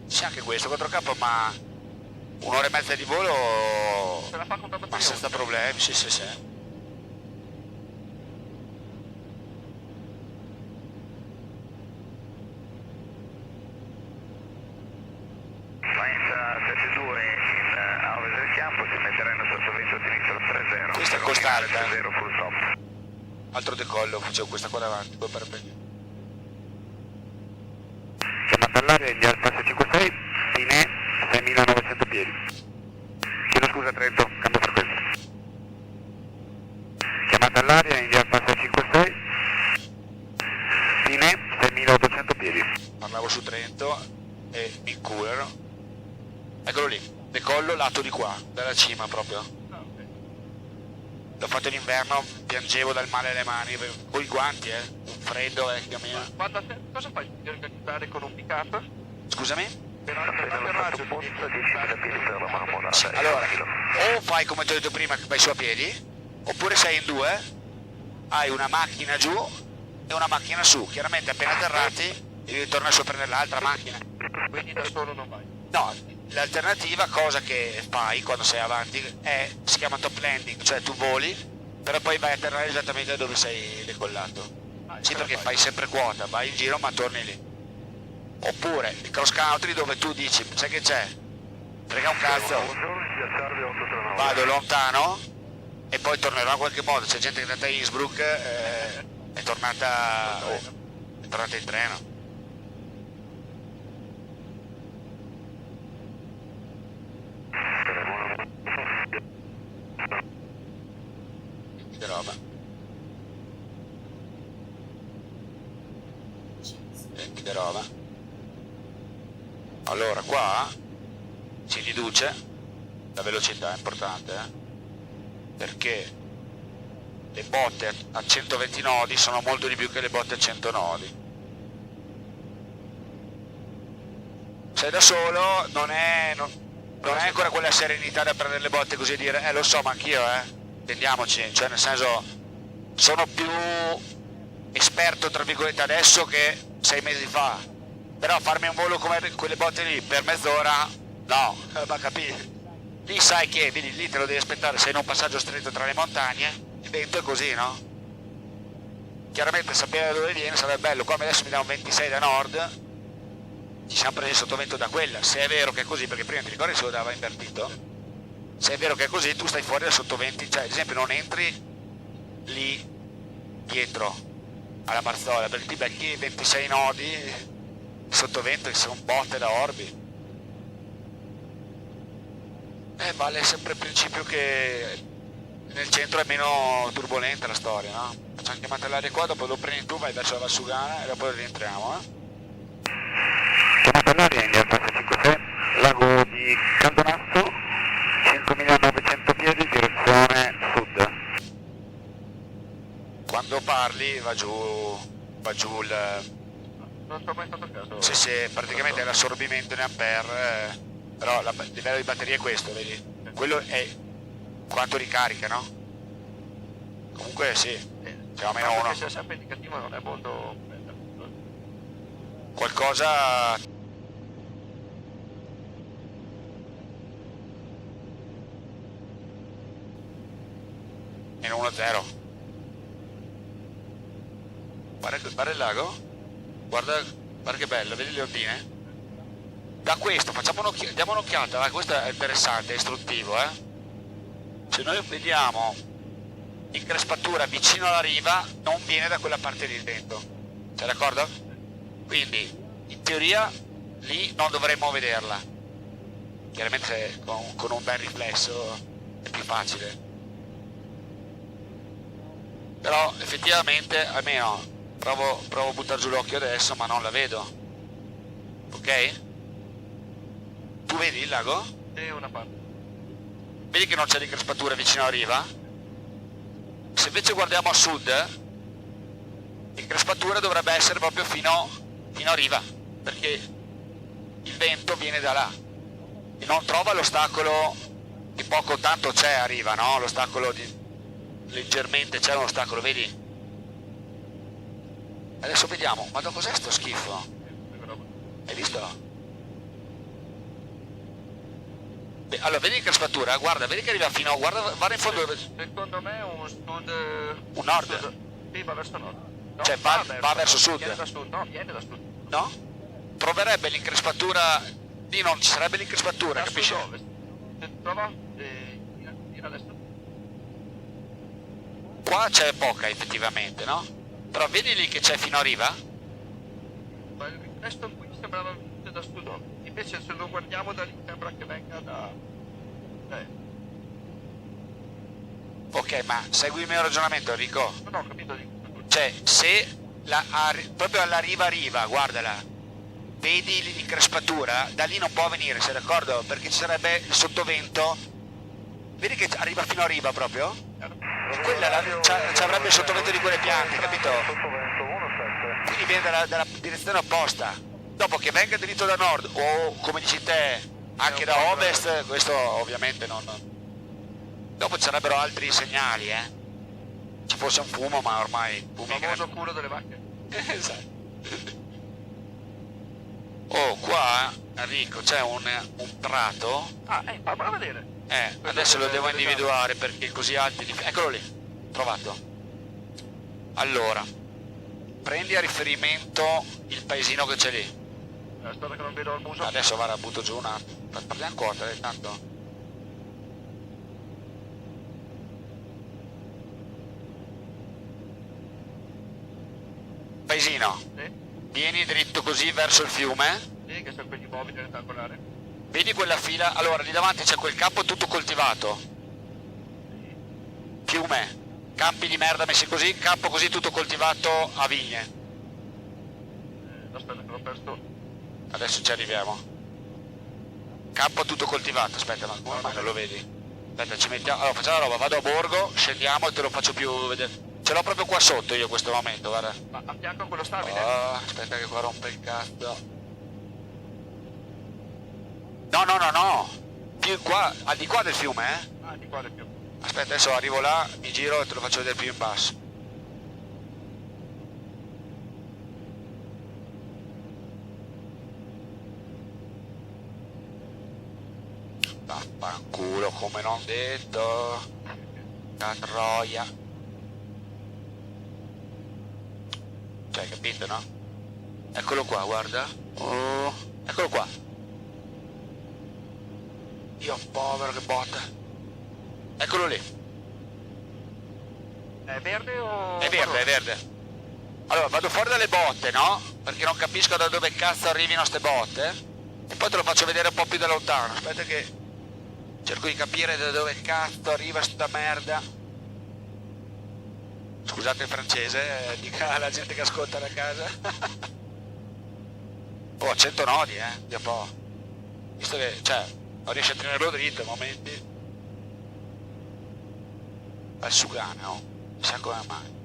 C'è anche questo 4K, ma un'ora e mezza di volo, Se la fa con tanto ma senza problemi, sì sì sì. Faenza 72 in a ovest del campo, si metteranno sotto vento sinistro 30. Questa è costante, 30 full stop. altro decollo, facevo questa qua davanti, poi per bene. Chiamata all'aria, India Alfa 656, Pinè 6900 piedi. Chiedo scusa Trento, cambio frequenza. Chiamata all'aria, India Alfa 656, Pinè 6800 piedi. Parlavo su Trento e Big Cooler, eccolo lì, decollo lato di qua, dalla cima proprio. L'ho fatto in inverno, piangevo dal male alle mani, con i guanti, un freddo vecchio mio. Guarda, cosa fai di organizzare con un pick-up? Scusami? Per atterraggio Sì, allora, o fai come ti ho detto prima che vai su a piedi, oppure sei in due, hai una macchina giù e una macchina su. Chiaramente appena atterrati devi tornare su a prendere l'altra macchina. Quindi da solo non vai. No, l'alternativa, cosa che fai quando sei avanti, si chiama top landing, cioè tu voli, però poi vai a atterrare esattamente dove sei decollato. Sì, perché fai sempre quota, vai in giro ma torni lì. Oppure il cross country dove tu dici, sai che c'è? Frega un cazzo, vado lontano e poi tornerò in qualche modo. C'è gente che è andata a Innsbruck, è tornata in treno. Che roba. Che roba. Allora qua si riduce la velocità, è importante, perché le botte a 120 nodi sono molto di più che le botte a 100 nodi. Sei da solo, non è ancora quella serenità da prendere le botte così e dire lo so, ma anch'io, intendiamoci, cioè nel senso sono più esperto tra virgolette adesso che 6 mesi fa, però farmi un volo come quelle botte lì per mezz'ora, no, ma capire, lì sai che, vedi, lì te lo devi aspettare, sei in un passaggio stretto tra le montagne, il vento è così, no? Chiaramente sapere da dove viene sarebbe bello, qua adesso mi dà un 26 da nord, ci siamo presi sottovento da quella, se è vero che è così, perché prima ti ricordi se lo dava invertito, se è vero che è così tu stai fuori da sottoventi, cioè ad esempio non entri lì dietro alla Marzola, perché ti becchi 26 nodi sottovento che sono botte da orbi. Vale sempre il principio che nel centro è meno turbolenta la storia, no? Facciamo chiamata all'aria qua, dopo lo prendi tu, vai verso la Valsugana e dopo rientriamo, Chiamata all'aria, India Alfa 656, lago di Caldonazzo, 5.900 piedi, direzione sud. Quando parli va giù il... Non sono mai stato a caso. Sì, praticamente è l'assorbimento in ampere, però il livello di batteria è questo, vedi? Quello è quanto ricarica, no? Comunque sì, siamo a meno uno. Se sia sempre indicativo non è molto bella. Qualcosa... Meno 1-0. Guarda il lago, guarda che bello, vedi le ordine? Da questo diamo un'occhiata, questo è interessante, è istruttivo, Se noi vediamo l'increspatura vicino alla riva, non viene da quella parte lì dentro, sei d'accordo? Quindi in teoria lì non dovremmo vederla, chiaramente con un bel riflesso è più facile, però effettivamente almeno provo a buttare giù l'occhio adesso, ma non la vedo, ok? Tu vedi il lago? È una parte. Vedi che non c'è l'increspatura vicino alla riva? Se invece guardiamo a sud, l'increspatura dovrebbe essere proprio fino a riva, perché il vento viene da là e non trova l'ostacolo di poco tanto c'è a riva, no? L'ostacolo leggermente c'è un ostacolo, vedi? Adesso vediamo, ma cos'è sto schifo? Hai visto? Beh, allora vedi l'increspatura, guarda, vedi che arriva fino a... guarda in fondo... Secondo me è un sud... Un nord? Sud, sì, va verso nord. No, Cioè va verso sud? Viene da sud, no, viene da sud. No? Troverebbe l'increspatura... Lì non ci sarebbe l'increspatura, Da capisci? sud-ovest. Se trova... gira a destra. Qua c'è poca effettivamente, no? Però vedi lì che c'è fino a riva? Ma il resto qui sembrava venire da sud-ovest. Invece se lo guardiamo da lì sembra che venga da... Ok, ma segui il mio ragionamento, Enrico. Non ho capito di... Cioè, se proprio alla riva, guardala, vedi l'increspatura, da lì non può venire, sei d'accordo? Perché ci sarebbe il sottovento, vedi che arriva fino a riva proprio? E quella ci avrebbe il sottovento di quelle piante, capito? Sottovento 17. Quindi viene dalla direzione opposta. Dopo che venga dritto da nord o, come dici te, anche da ovest, questo ovviamente non... Dopo ci sarebbero altri segnali, Ci fosse un fumo, ma ormai... Il famoso culo delle vacche. Esatto. Oh, qua, Enrico, c'è un prato. Ah, va a vedere. Adesso lo devo individuare perché così alti... Eccolo lì, trovato. Allora, prendi a riferimento il paesino che c'è lì. Aspetta che non vedo il muso. Adesso guarda, butto giù una... Parliamo quota, tanto... Paesino, Sì, vieni dritto così verso il fiume, sì, che sono quegli immobili rettangolari. vedi quella fila, allora lì davanti c'è quel campo tutto coltivato, fiume, campi di merda messi così, campo così tutto coltivato a vigne, Aspetta che l'ho perso. adesso ci arriviamo, campo tutto coltivato, aspetta ma come mai non lo vedi? Aspetta ci mettiamo, allora facciamo la roba, vado a borgo, scendiamo e te lo faccio più vedere, ce l'ho proprio qua sotto io in questo momento, guarda. Ma a fianco a quello stabile? Oh, aspetta che qua rompe il cazzo. No, più qua, al di qua del fiume, Ah, di qua è più. Aspetta, adesso arrivo là, mi giro e te lo faccio vedere più in basso. Vaffanculo, come non detto. La troia. Cioè, capito, no? Eccolo qua, guarda. Oh, eccolo qua. Dio povero, che botta. Eccolo lì. È verde o... È verde, è verde. Allora, vado fuori dalle botte, no? Perché non capisco da dove cazzo arrivino ste botte. E poi te lo faccio vedere un po' più da lontano. Aspetta che cerco di capire da dove cazzo arriva sta merda. Scusate il francese, dica alla gente che ascolta da casa. Oh, 100 nodi, di un po'. Visto che, cioè, non riesce a tenerlo dritto a momenti. È Sugana, oh. Chissà come mai.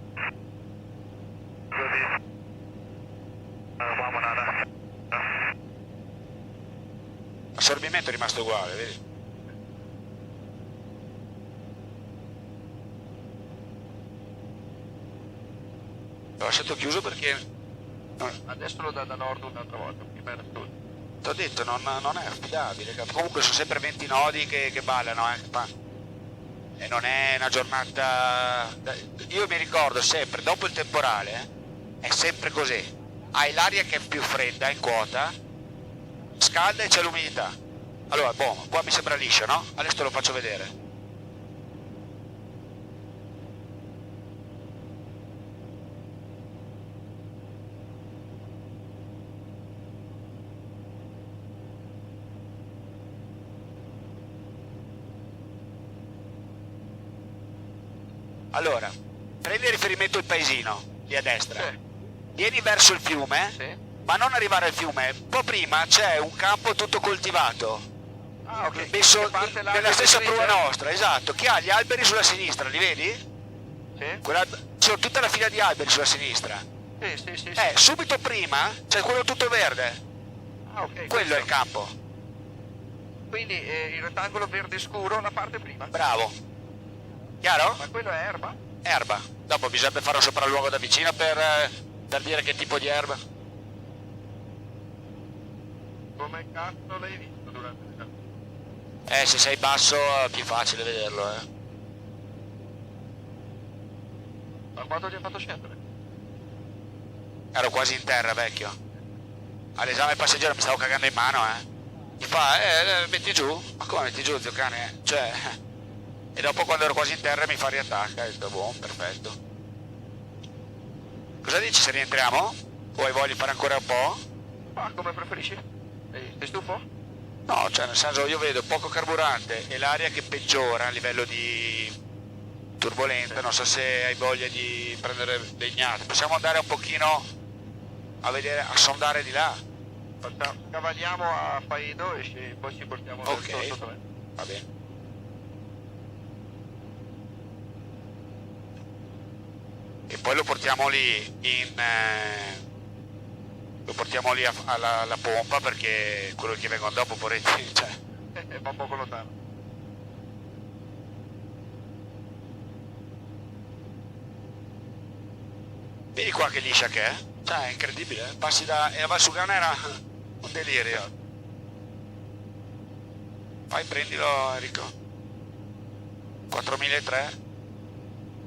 L'assorbimento è rimasto uguale, vedi? L'ho lasciato chiuso perché... Adesso lo dà da nord un'altra volta, prima era sud. Ti ho detto, non è affidabile. Comunque sono sempre 20 nodi che ballano, E non è una giornata... Io mi ricordo sempre, dopo il temporale, è sempre così. Hai l'aria che è più fredda in quota, scalda e c'è l'umidità. Allora, boh, qua mi sembra liscio, no? Adesso te lo faccio vedere. Allora, prendi riferimento il paesino, lì a destra. Sì. Vieni verso il fiume, Sì. ma non arrivare al fiume. Un po' prima c'è un campo tutto coltivato, Ah, ok. messo Che parte là nella che stessa si prua vede? nostra, esatto, che ha gli alberi sulla sinistra, li vedi? Sì. Sì? C'è tutta la fila di alberi sulla sinistra. Sì. Subito prima c'è quello tutto verde. Ah, ok. Quello è il campo. Quindi il rettangolo verde scuro, la parte prima. Bravo. Chiaro? Ma quello è erba? Erba. Dopo bisogna fare un sopralluogo da vicino per dire che tipo di erba. Come cazzo l'hai visto durante il... Se sei basso è più facile vederlo, Ma quanto ti ha fatto scendere? Ero quasi in terra, vecchio. All'esame passeggero mi stavo cagando in mano, Mi fa, metti giù? Ma come metti giù, zio cane? Cioè... E dopo quando ero quasi in terra mi fa riattacca. Ho detto, boh, perfetto. Cosa dici se rientriamo? O hai voglia di fare ancora un po'? Ma come preferisci? Sei stufo? No, cioè nel senso io vedo poco carburante e l'aria che peggiora a livello di turbolenza, non so se hai voglia di prendere legnate. Possiamo andare un pochino a vedere, a sondare di là. Cavalliamo a Faido e poi ci portiamo Ok, sotto me. va bene. E poi lo portiamo lì lo portiamo lì alla pompa perché quello che vengono dopo poretti, cioè. Va un poco lontano. Vedi qua che liscia che è? Cioè è incredibile, passi da... e a Valsugana era un delirio. Vai, prendilo Enrico. 4003.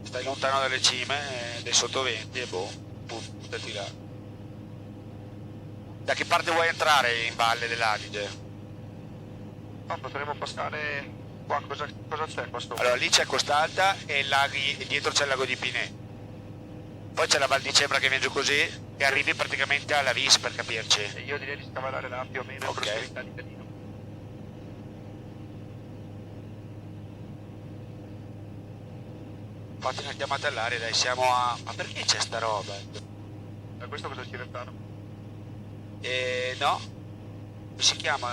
Stai lontano dalle cime, dai sottoventi e boh, buttati là. Da che parte vuoi entrare in valle dell'Adige? No, potremmo passare qua, cosa c'è qua sopra? Allora lì c'è Costalta e dietro c'è il lago di Pinè. Poi c'è la Val di Cembra che viene giù così e arrivi praticamente alla Vis per capirci. E io direi di scavalare là più o meno in Ok. prossimità di Canino. Fatti una chiamata all'aria, dai, siamo a... Ma perché c'è sta roba? Da questo cosa ci restano? No, come si chiama?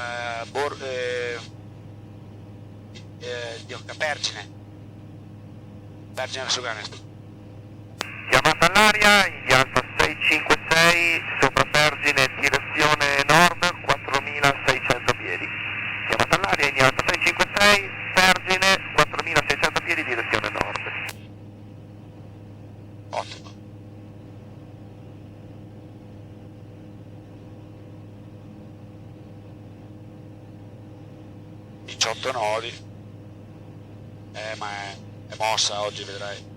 Pergine. Pergine Valsugana. Chiamata all'aria, Indianza 656, sopra Pergine, direzione nord, 4600 piedi. Chiamata all'aria, Indianza 656, Pergine, 4600 piedi, direzione nord. Ottimo. ...18 nodi. Ma è mossa oggi, vedrai.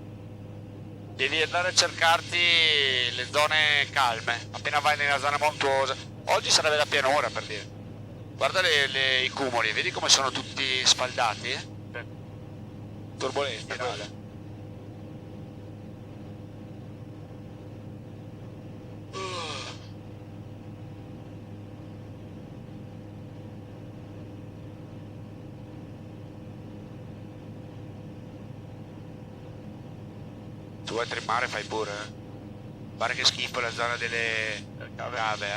Devi andare a cercarti le zone calme, appena vai nella zona montuosa. Oggi sarebbe la pianura, per dire. Guarda i cumuli, vedi come sono tutti sfaldati? Turbolenti, vale. Tu vuoi trimmare, fai pure, Guarda che schifo la zona delle cave,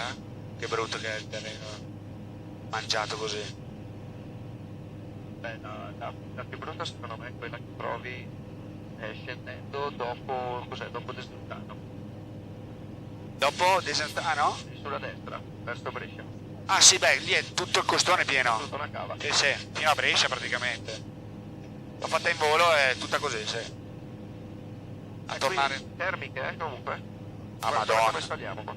Che brutto che è il terreno mangiato così. Beh, la più brutta secondo me è quella che trovi scendendo dopo, dopo Desentano. Dopo Desentano? Sulla destra, verso Brescia. Ah sì, beh, lì è tutto il costone pieno. Tutta una cava. Sì, fino a Brescia praticamente. L'ho fatta in volo e è tutta così, sì. A tornare... Qui, termiche, comunque. Ah, Guarda Madonna. come saliamo qua.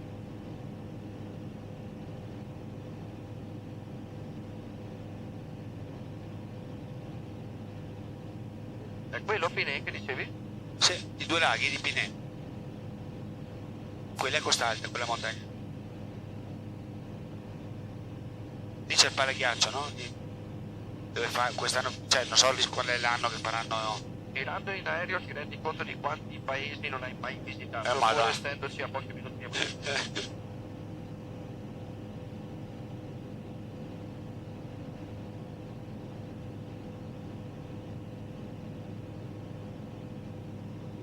È quello Pinè che dicevi? Sì, i due laghi di Pinè. Quella è Costalta, quella montagna. Lì c'è il paleghiaccio, no? Dove fa quest'anno, cioè non so qual è l'anno che faranno. Girando in aereo ti rendi conto di quanti paesi non hai mai visitato, pur Madonna. essendoci a pochi minuti a piedi.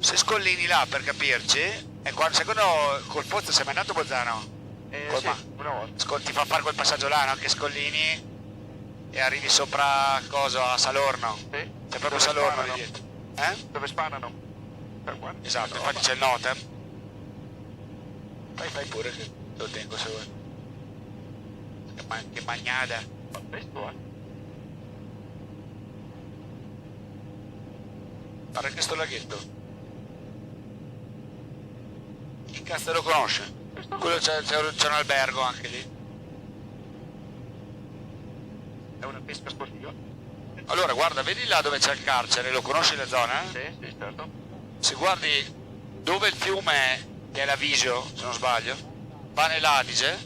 Se scollini là per capirci, e quando, secondo col pozzo sei mai andato Bolzano? Sì, una volta. Ti fa fare quel passaggio là, no? Che scollini e arrivi sopra a Salorno. Sì. C'è proprio Dove Salorno lì sparano. dietro. Dove sparano? guarda. Esatto, infatti c'è il noter. Fai pure che lo tengo se vuoi. Che magnata. Questo, Guarda che sto laghetto. Chi cazzo lo conosce? Quello c'è un albergo anche lì. È una pesca sportiva. Allora guarda, vedi là dove c'è il carcere, lo conosci la zona? Sì, certo. Se guardi dove il fiume, che è la Visio, se non sbaglio, va nell'Adige,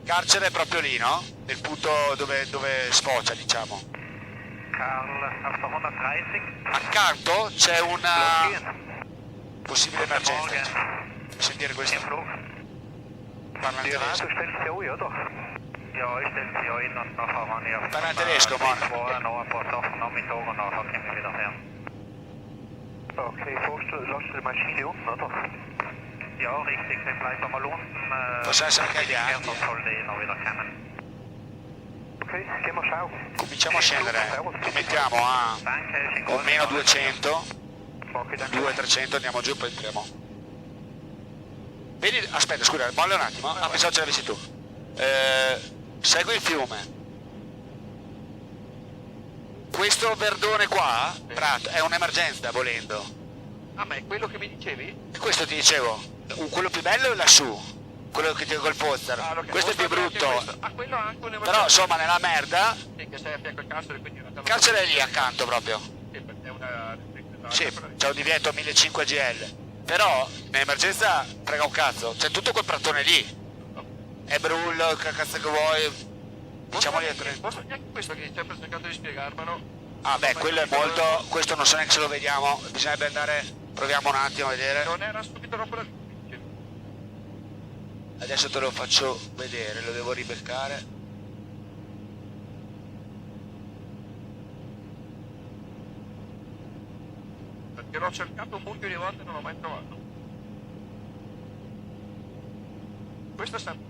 carcere è proprio lì, no? Nel punto dove sfocia, diciamo. Karl, auf der 130. Accanto c'è una Blockieren. possibile emergenza. Sentire questo. Parla in Ja, tedesco. du stellst ja ein, oder? Ja, ich stelle sie ja in und nachher waren ich auf Parla in tedesco, Mona. noch ein paar Sachen Nachmittag und nachher komme ich wieder her. Okay, lass die Maschine unten, oder? Ja, richtig, wir bleiben mal unten. Possono essere anche agli Ja, altri. dann soll die noch wieder kommen. Okay, gehen wir schauen. Cominciamo a scendere. Ci mettiamo a Danke, o meno 200, Okay, danke. 200-300, andiamo giù e poi entriamo. Vedi, aspetta, scusa, molla un attimo. Ah, pensavo ce l'avessi tu. Segui il fiume. Questo verdone qua, Prato, è un'emergenza volendo. Ah, ma è quello che mi dicevi? E questo ti dicevo, quello più bello è lassù, quello che ti dico col poster. Ah, lo Questo è più posso vedere anche brutto. questo. Ah, quello ha anche un'emergenza. Però insomma nella merda, Sì, che sei a fianco al carcere, quindi in realtà... il carcere è lì accanto proprio. Sì, perché è una... Sì, c'è un divieto 1500 GL. Però in emergenza frega un cazzo, c'è tutto quel pratone lì. È brullo, che cazzo che vuoi. Diciamo dietro. Forse neanche questo che hai sempre cercato di spiegarmelo. Ah beh, quello è molto. Questo non so neanche se lo vediamo. Bisognerebbe andare. Proviamo un attimo a vedere. Non era subito dopo la... Adesso te lo faccio vedere, lo devo ribeccare. Perché l'ho cercato un mucchio di volte e non l'ho mai trovato. Questo è sempre...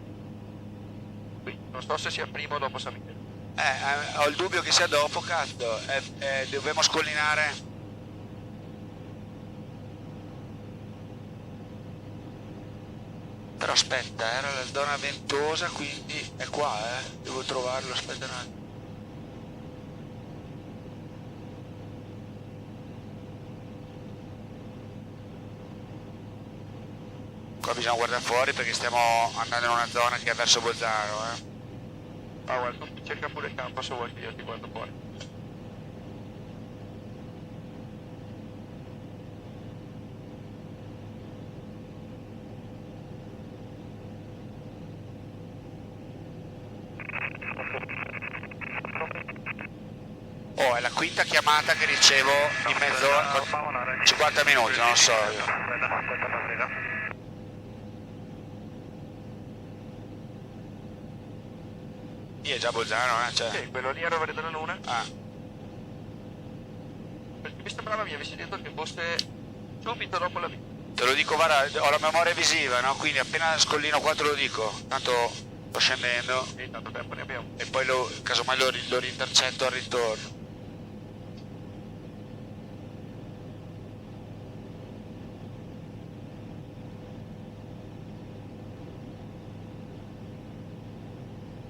Qui, non so se sia prima o dopo San Michele. Ho il dubbio che sia dopo, cazzo. Dobbiamo scollinare. Però aspetta, era la zona ventosa, quindi è qua, devo trovarlo, aspetta un attimo. Qua bisogna guardare fuori perché stiamo andando in una zona che è verso Bolzano, Ah, guarda, cerca pure il campo se vuoi che io ti guardo fuori. Oh, è la quinta chiamata che ricevo in mezz'ora, 50 minuti, non lo so io. Io è già Bolzano, cioè. Sì, quello lì era Valle della Luna. Ah, Perché mi sembrava mi avessi detto che fosse subito dopo la vita. te lo dico, guarda, ho la memoria visiva, no? Quindi appena scollino qua te lo dico. Tanto sto scendendo E tanto tempo ne abbiamo. e poi casomai lo rintercetto al ritorno.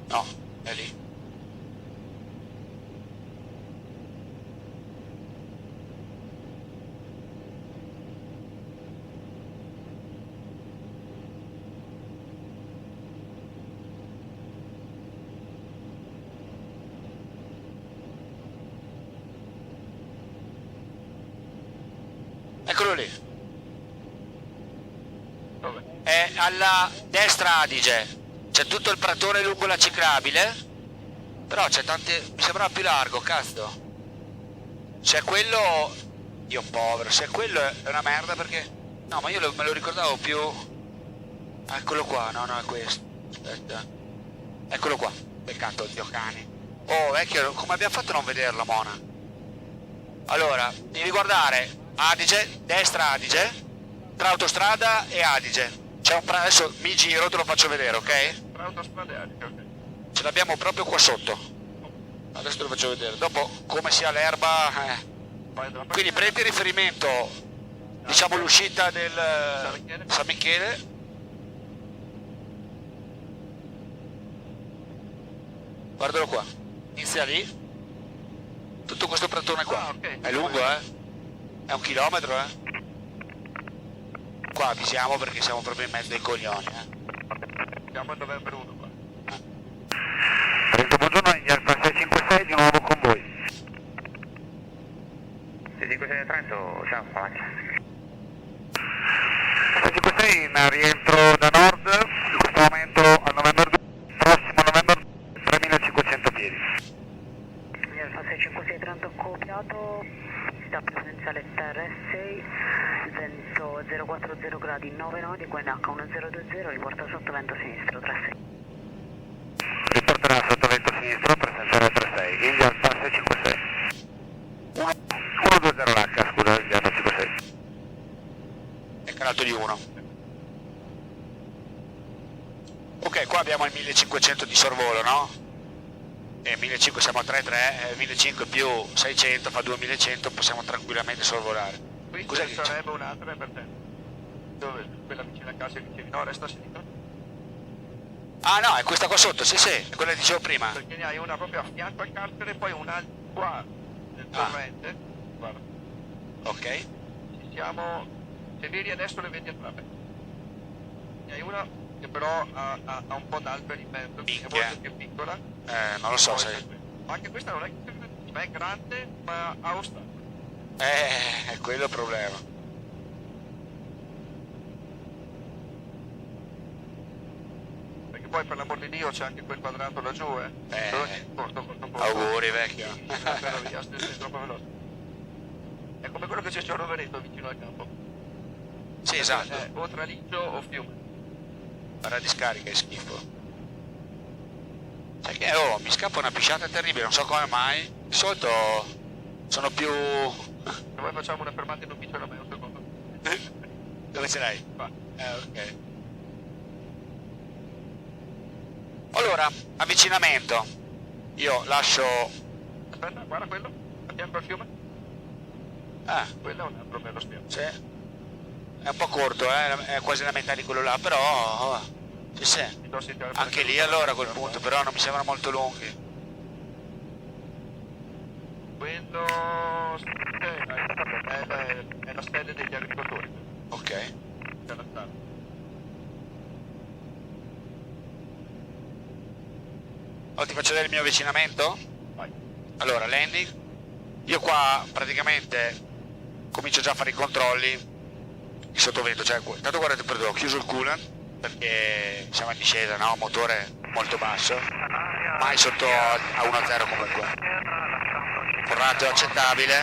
No, è lì. Eccolo lì. Dove? È alla destra Adige. C'è tutto il pratone lungo la ciclabile. Però c'è tante. Mi sembrava più largo, cazzo. Se quello. Io povero, se quello è una merda perché. No, ma io me lo ricordavo più. Eccolo qua, no, è questo. Aspetta. Eccolo qua. Peccato, zio cani. Oh, vecchio, come abbiamo fatto a non vederlo, Mona? Allora, devi guardare Adige, destra Adige, tra autostrada e Adige. C'è un adesso mi giro, te lo faccio vedere, ok? Tra autostrade alte, ok. Ce l'abbiamo proprio qua sotto. Adesso te lo faccio vedere. Dopo come sia l'erba. Vai dalla parte Quindi prendi riferimento diciamo l'uscita del San Michele. Guardalo qua, inizia lì, tutto questo pratone qua. Ah, ok. È lungo, è 1 chilometro, Qua avvisiamo perché siamo proprio in mezzo ai coglioni, Siamo a novembre 1 qua. Trento, buongiorno, Indialfa 656 di nuovo con voi. 656 Trento, ciao, avanti. 656 in rientro da nord, in questo momento al novembre 2, prossimo novembre 3500 piedi. Alfa 656 Trento copiato, sta preferenziale terra 6, vento 040 gradi 9 nodi, QNH1020, riporta sotto vento sinistro 36. Riporterà sotto vento sinistro, presenziale 36, Indialfa 656. 120 l'H, scusa, Indialfa 56. È calato di 1. Ok, qua abbiamo il 1500 di sorvolo, no? E 1500 siamo a 3,3, 1500 più 600 fa 2100, possiamo tranquillamente sorvolare. Qui Cos'è ce che ne c'è? sarebbe un'altra emergenza. Dove? Quella vicina a casa che dicevi, no, resta a sinistra. Ah no, è questa qua sotto, sì, è quella che dicevo prima. Perché ne hai una proprio a fianco al carcere e poi una qua nel torrente. Guarda, Ok, ci siamo. Se vedi adesso le vedi entrambe. Ne hai una che però ha un po' d'alberi in mezzo, quindi è Minchia. molto più piccola. non lo so Poi se... c'è questa. Ma anche questa non è che è grande, ma ha ostacoli. è quello il problema. Perché poi per l'amor di Dio c'è anche quel quadrato laggiù, Però corto. Auguri vecchio. La ferrovia, è troppo veloce. È come quello che c'è a Rovereto vicino al campo. Sì, esatto, È o Traliccio o Fiume. para discarica è schifo. Sai che, mi scappa una pisciata terribile, non so come mai. Di solito sono più... Se vuoi facciamo una fermata in ufficio da me un secondo. Dove ce l'hai? Qua. Ok. Allora, avvicinamento. Io lascio... Aspetta, guarda quello, a fianco al fiume. Ah, Quello è un altro bello spiano. sì. È un po' corto, è quasi la metà di quello là, però... sì. Anche lì allora a quel punto, però non mi sembrano molto lunghi. Quello è la sede degli agricoltori. Ok. C'è la strada. Allora ti faccio vedere il mio avvicinamento? Vai. Allora, landing. Io qua praticamente comincio già a fare i controlli di sottovento, cioè tanto guardate per dove ho chiuso il coolant perché siamo in discesa, no? Motore molto basso, mai sotto a 1.0 comunque. Il ratio è accettabile,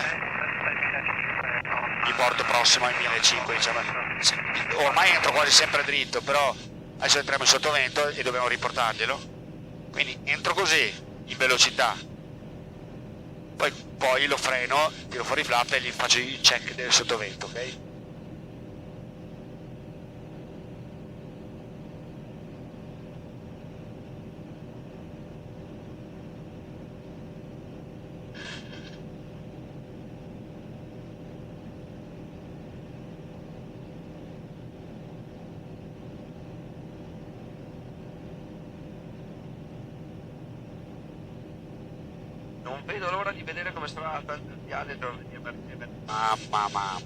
mi porto prossimo ai 1500, diciamo. Ormai entro quasi sempre dritto, però adesso entriamo in sottovento e dobbiamo riportarglielo. Quindi entro così, in velocità, poi lo freno, tiro fuori i flap e gli faccio il check del sottovento, ok? Non vedo l'ora di vedere come sarà tangenziale il giorno di emergenza. Mamma.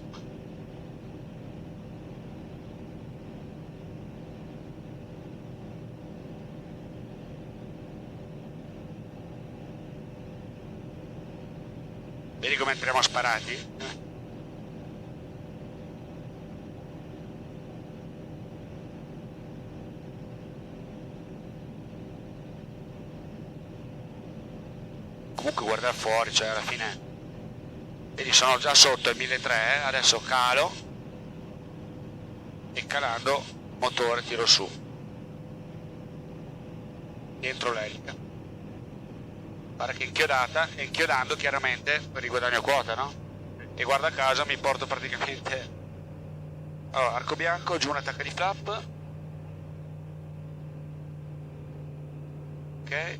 Vedi come entriamo sparati? Comunque guardare fuori, cioè alla fine... Vedi, sono già sotto il 1300, adesso calo e calando motore tiro su. Dentro l'elica. Guarda che inchiodata, e inchiodando chiaramente riguadagno quota, no? E guarda caso mi porto praticamente... Allora, arco bianco, giù un'attacca di flap. Ok,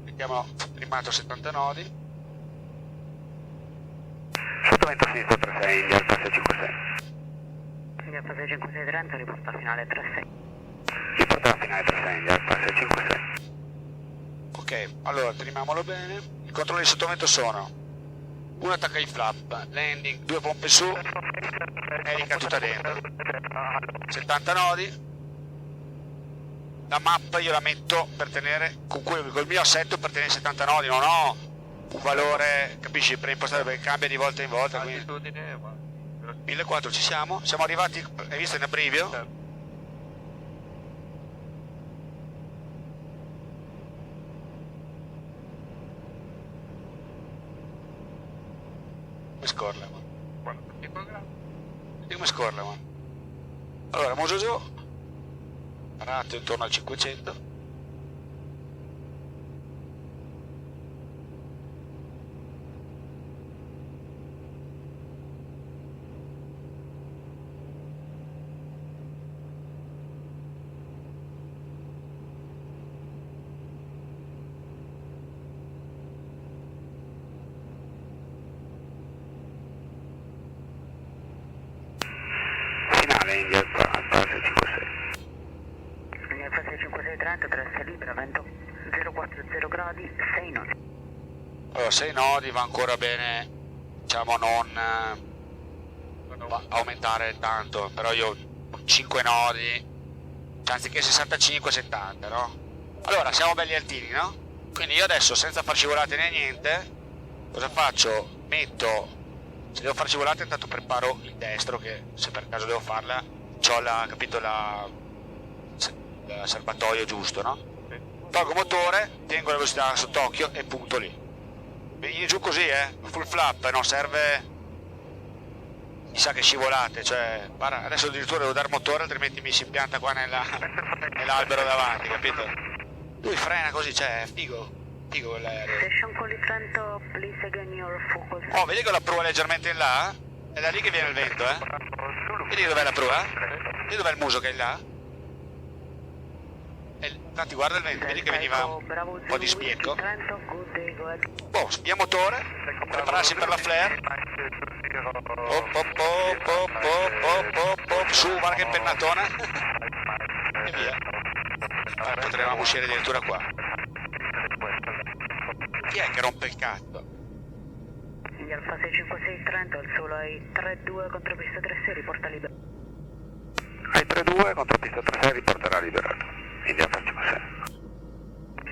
mettiamo trimmato 70 nodi. Sottovento sinistro 36, India Alfa 656. Alfa 65630, riporta finale 36. Riporta la finale 36, India Alfa 656. Ok, allora teniamolo bene. I controlli di sottovento sono: un attacco ai flap, landing, 2 pompe su, elica tutta dentro, 70 nodi. La mappa io la metto per tenere, col mio assetto per tenere 70 nodi, non ho un valore, capisci, preimpostare perché cambia di volta in volta, quindi Altitudine, ma... 1400 ci siamo arrivati, hai visto in abbrivio? Certo. Come scorla, ma. Guarda, che programma? Vedi come scorla, ma. Allora, mo giù, parato intorno al 500. Finale India Alfa 656. Linea Alfa 65630, 3 libera, vento 040 gradi, 6 nodi. Allora, 6 nodi va ancora bene, diciamo non aumentare tanto, però io 5 nodi, cioè anziché 65, 70, no? Allora, siamo belli altini, no? Quindi io adesso, senza far scivolate né niente, cosa faccio? Metto, se devo far scivolate intanto preparo il destro, che se per caso devo farla, c'ho la, capito, il serbatoio giusto, no? Tolgo motore, tengo la velocità sott'occhio e punto lì. Vieni giù così, full flap, non serve chissà che scivolate, cioè, guarda, adesso addirittura devo dare motore, altrimenti mi si impianta qua nell'albero davanti, capito? Lui frena così, cioè, è figo l'aereo. Station Colli Trento, please again your focus. Oh, vedi che la prua è leggermente in là? È da lì che viene il vento, Vedi dov'è la prua? Vedi dov'è il muso che è in là? Infatti guarda il vento, vedi che veniva un po' di spiecco. Oh, spia motore, prepararsi per la flare. Su, guarda che pennatona. E via. Potremmo uscire addirittura qua. Chi è che rompe il cazzo? Gli Alfa 65630, al solo ai 32 contropista 36, riporta libero. Ai 32, contropista 36 riporterà liberato. India Alfa 656.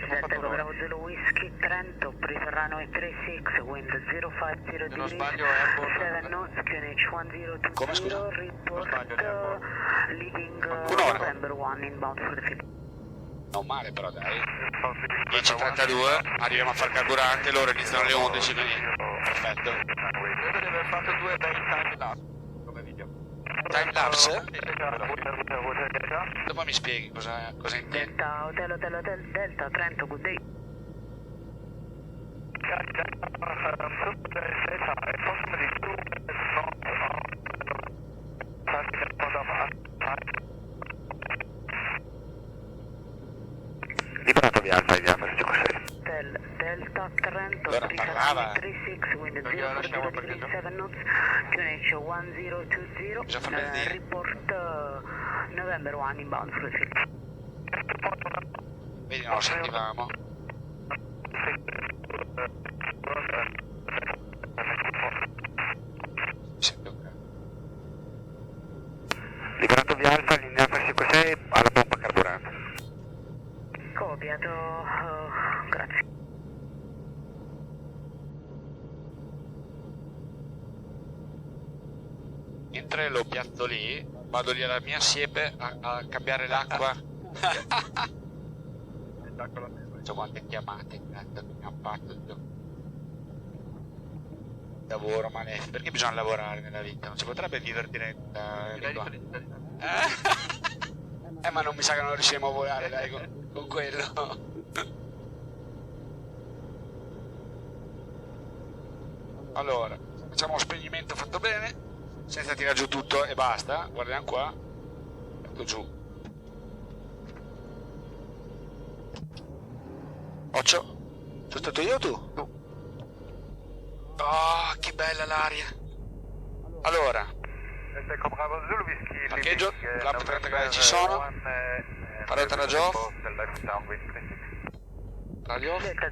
Delta Eco Bravo Zero Whisky Trento, preferrano ai 36, wind 050 Se non degrees, sbaglio Airborne... 7 knots, QNH 1020, Come, scusa? report leaving Un'ora. November 1 inbound for the field. Non male però dai. 10.32, arriviamo a far carburante, loro iniziano alle 11, quindi perfetto. Credo di aver fatto 2 bei time lapse come video. Time lapse? Sì, Dopo mi spieghi cosa intendi. Delta Hotel Delta Trento, good day. Liberato via Alfa India Alfa 656. Hotel Delta Trento, Allora, parlava. 36, wind Non glielo lasciamo 040 perché degrees, 7 knots, QNH 1020, Bisogna farmi vedere. report November 1 inbound for the field. Vedi, non lo sentivamo. Mi sento ok. Liberato via Alfa India Alfa 656 alla pompa carburante. Copiato, grazie. Mentre lo piazzo lì, vado lì alla mia siepe a cambiare l'acqua. So quante chiamate, cazzo, che mi hanno fatto. Lavoro malefico. Perché bisogna lavorare nella vita? Non si potrebbe vivere diretta. Ma non mi sa che non riusciremo a volare, dai, con quello. Allora, facciamo uno spegnimento fatto bene, senza tirare giù tutto e basta. Guardiamo qua. Metto giù. Occhio, sono stato io o tu? No. Oh, che bella l'aria. Allora, Parcheggio, lampo 30 gradi ci sono. Fare atterraggio off. Radio off. Delta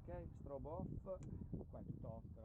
Ok, strobo off, qua è tutto off.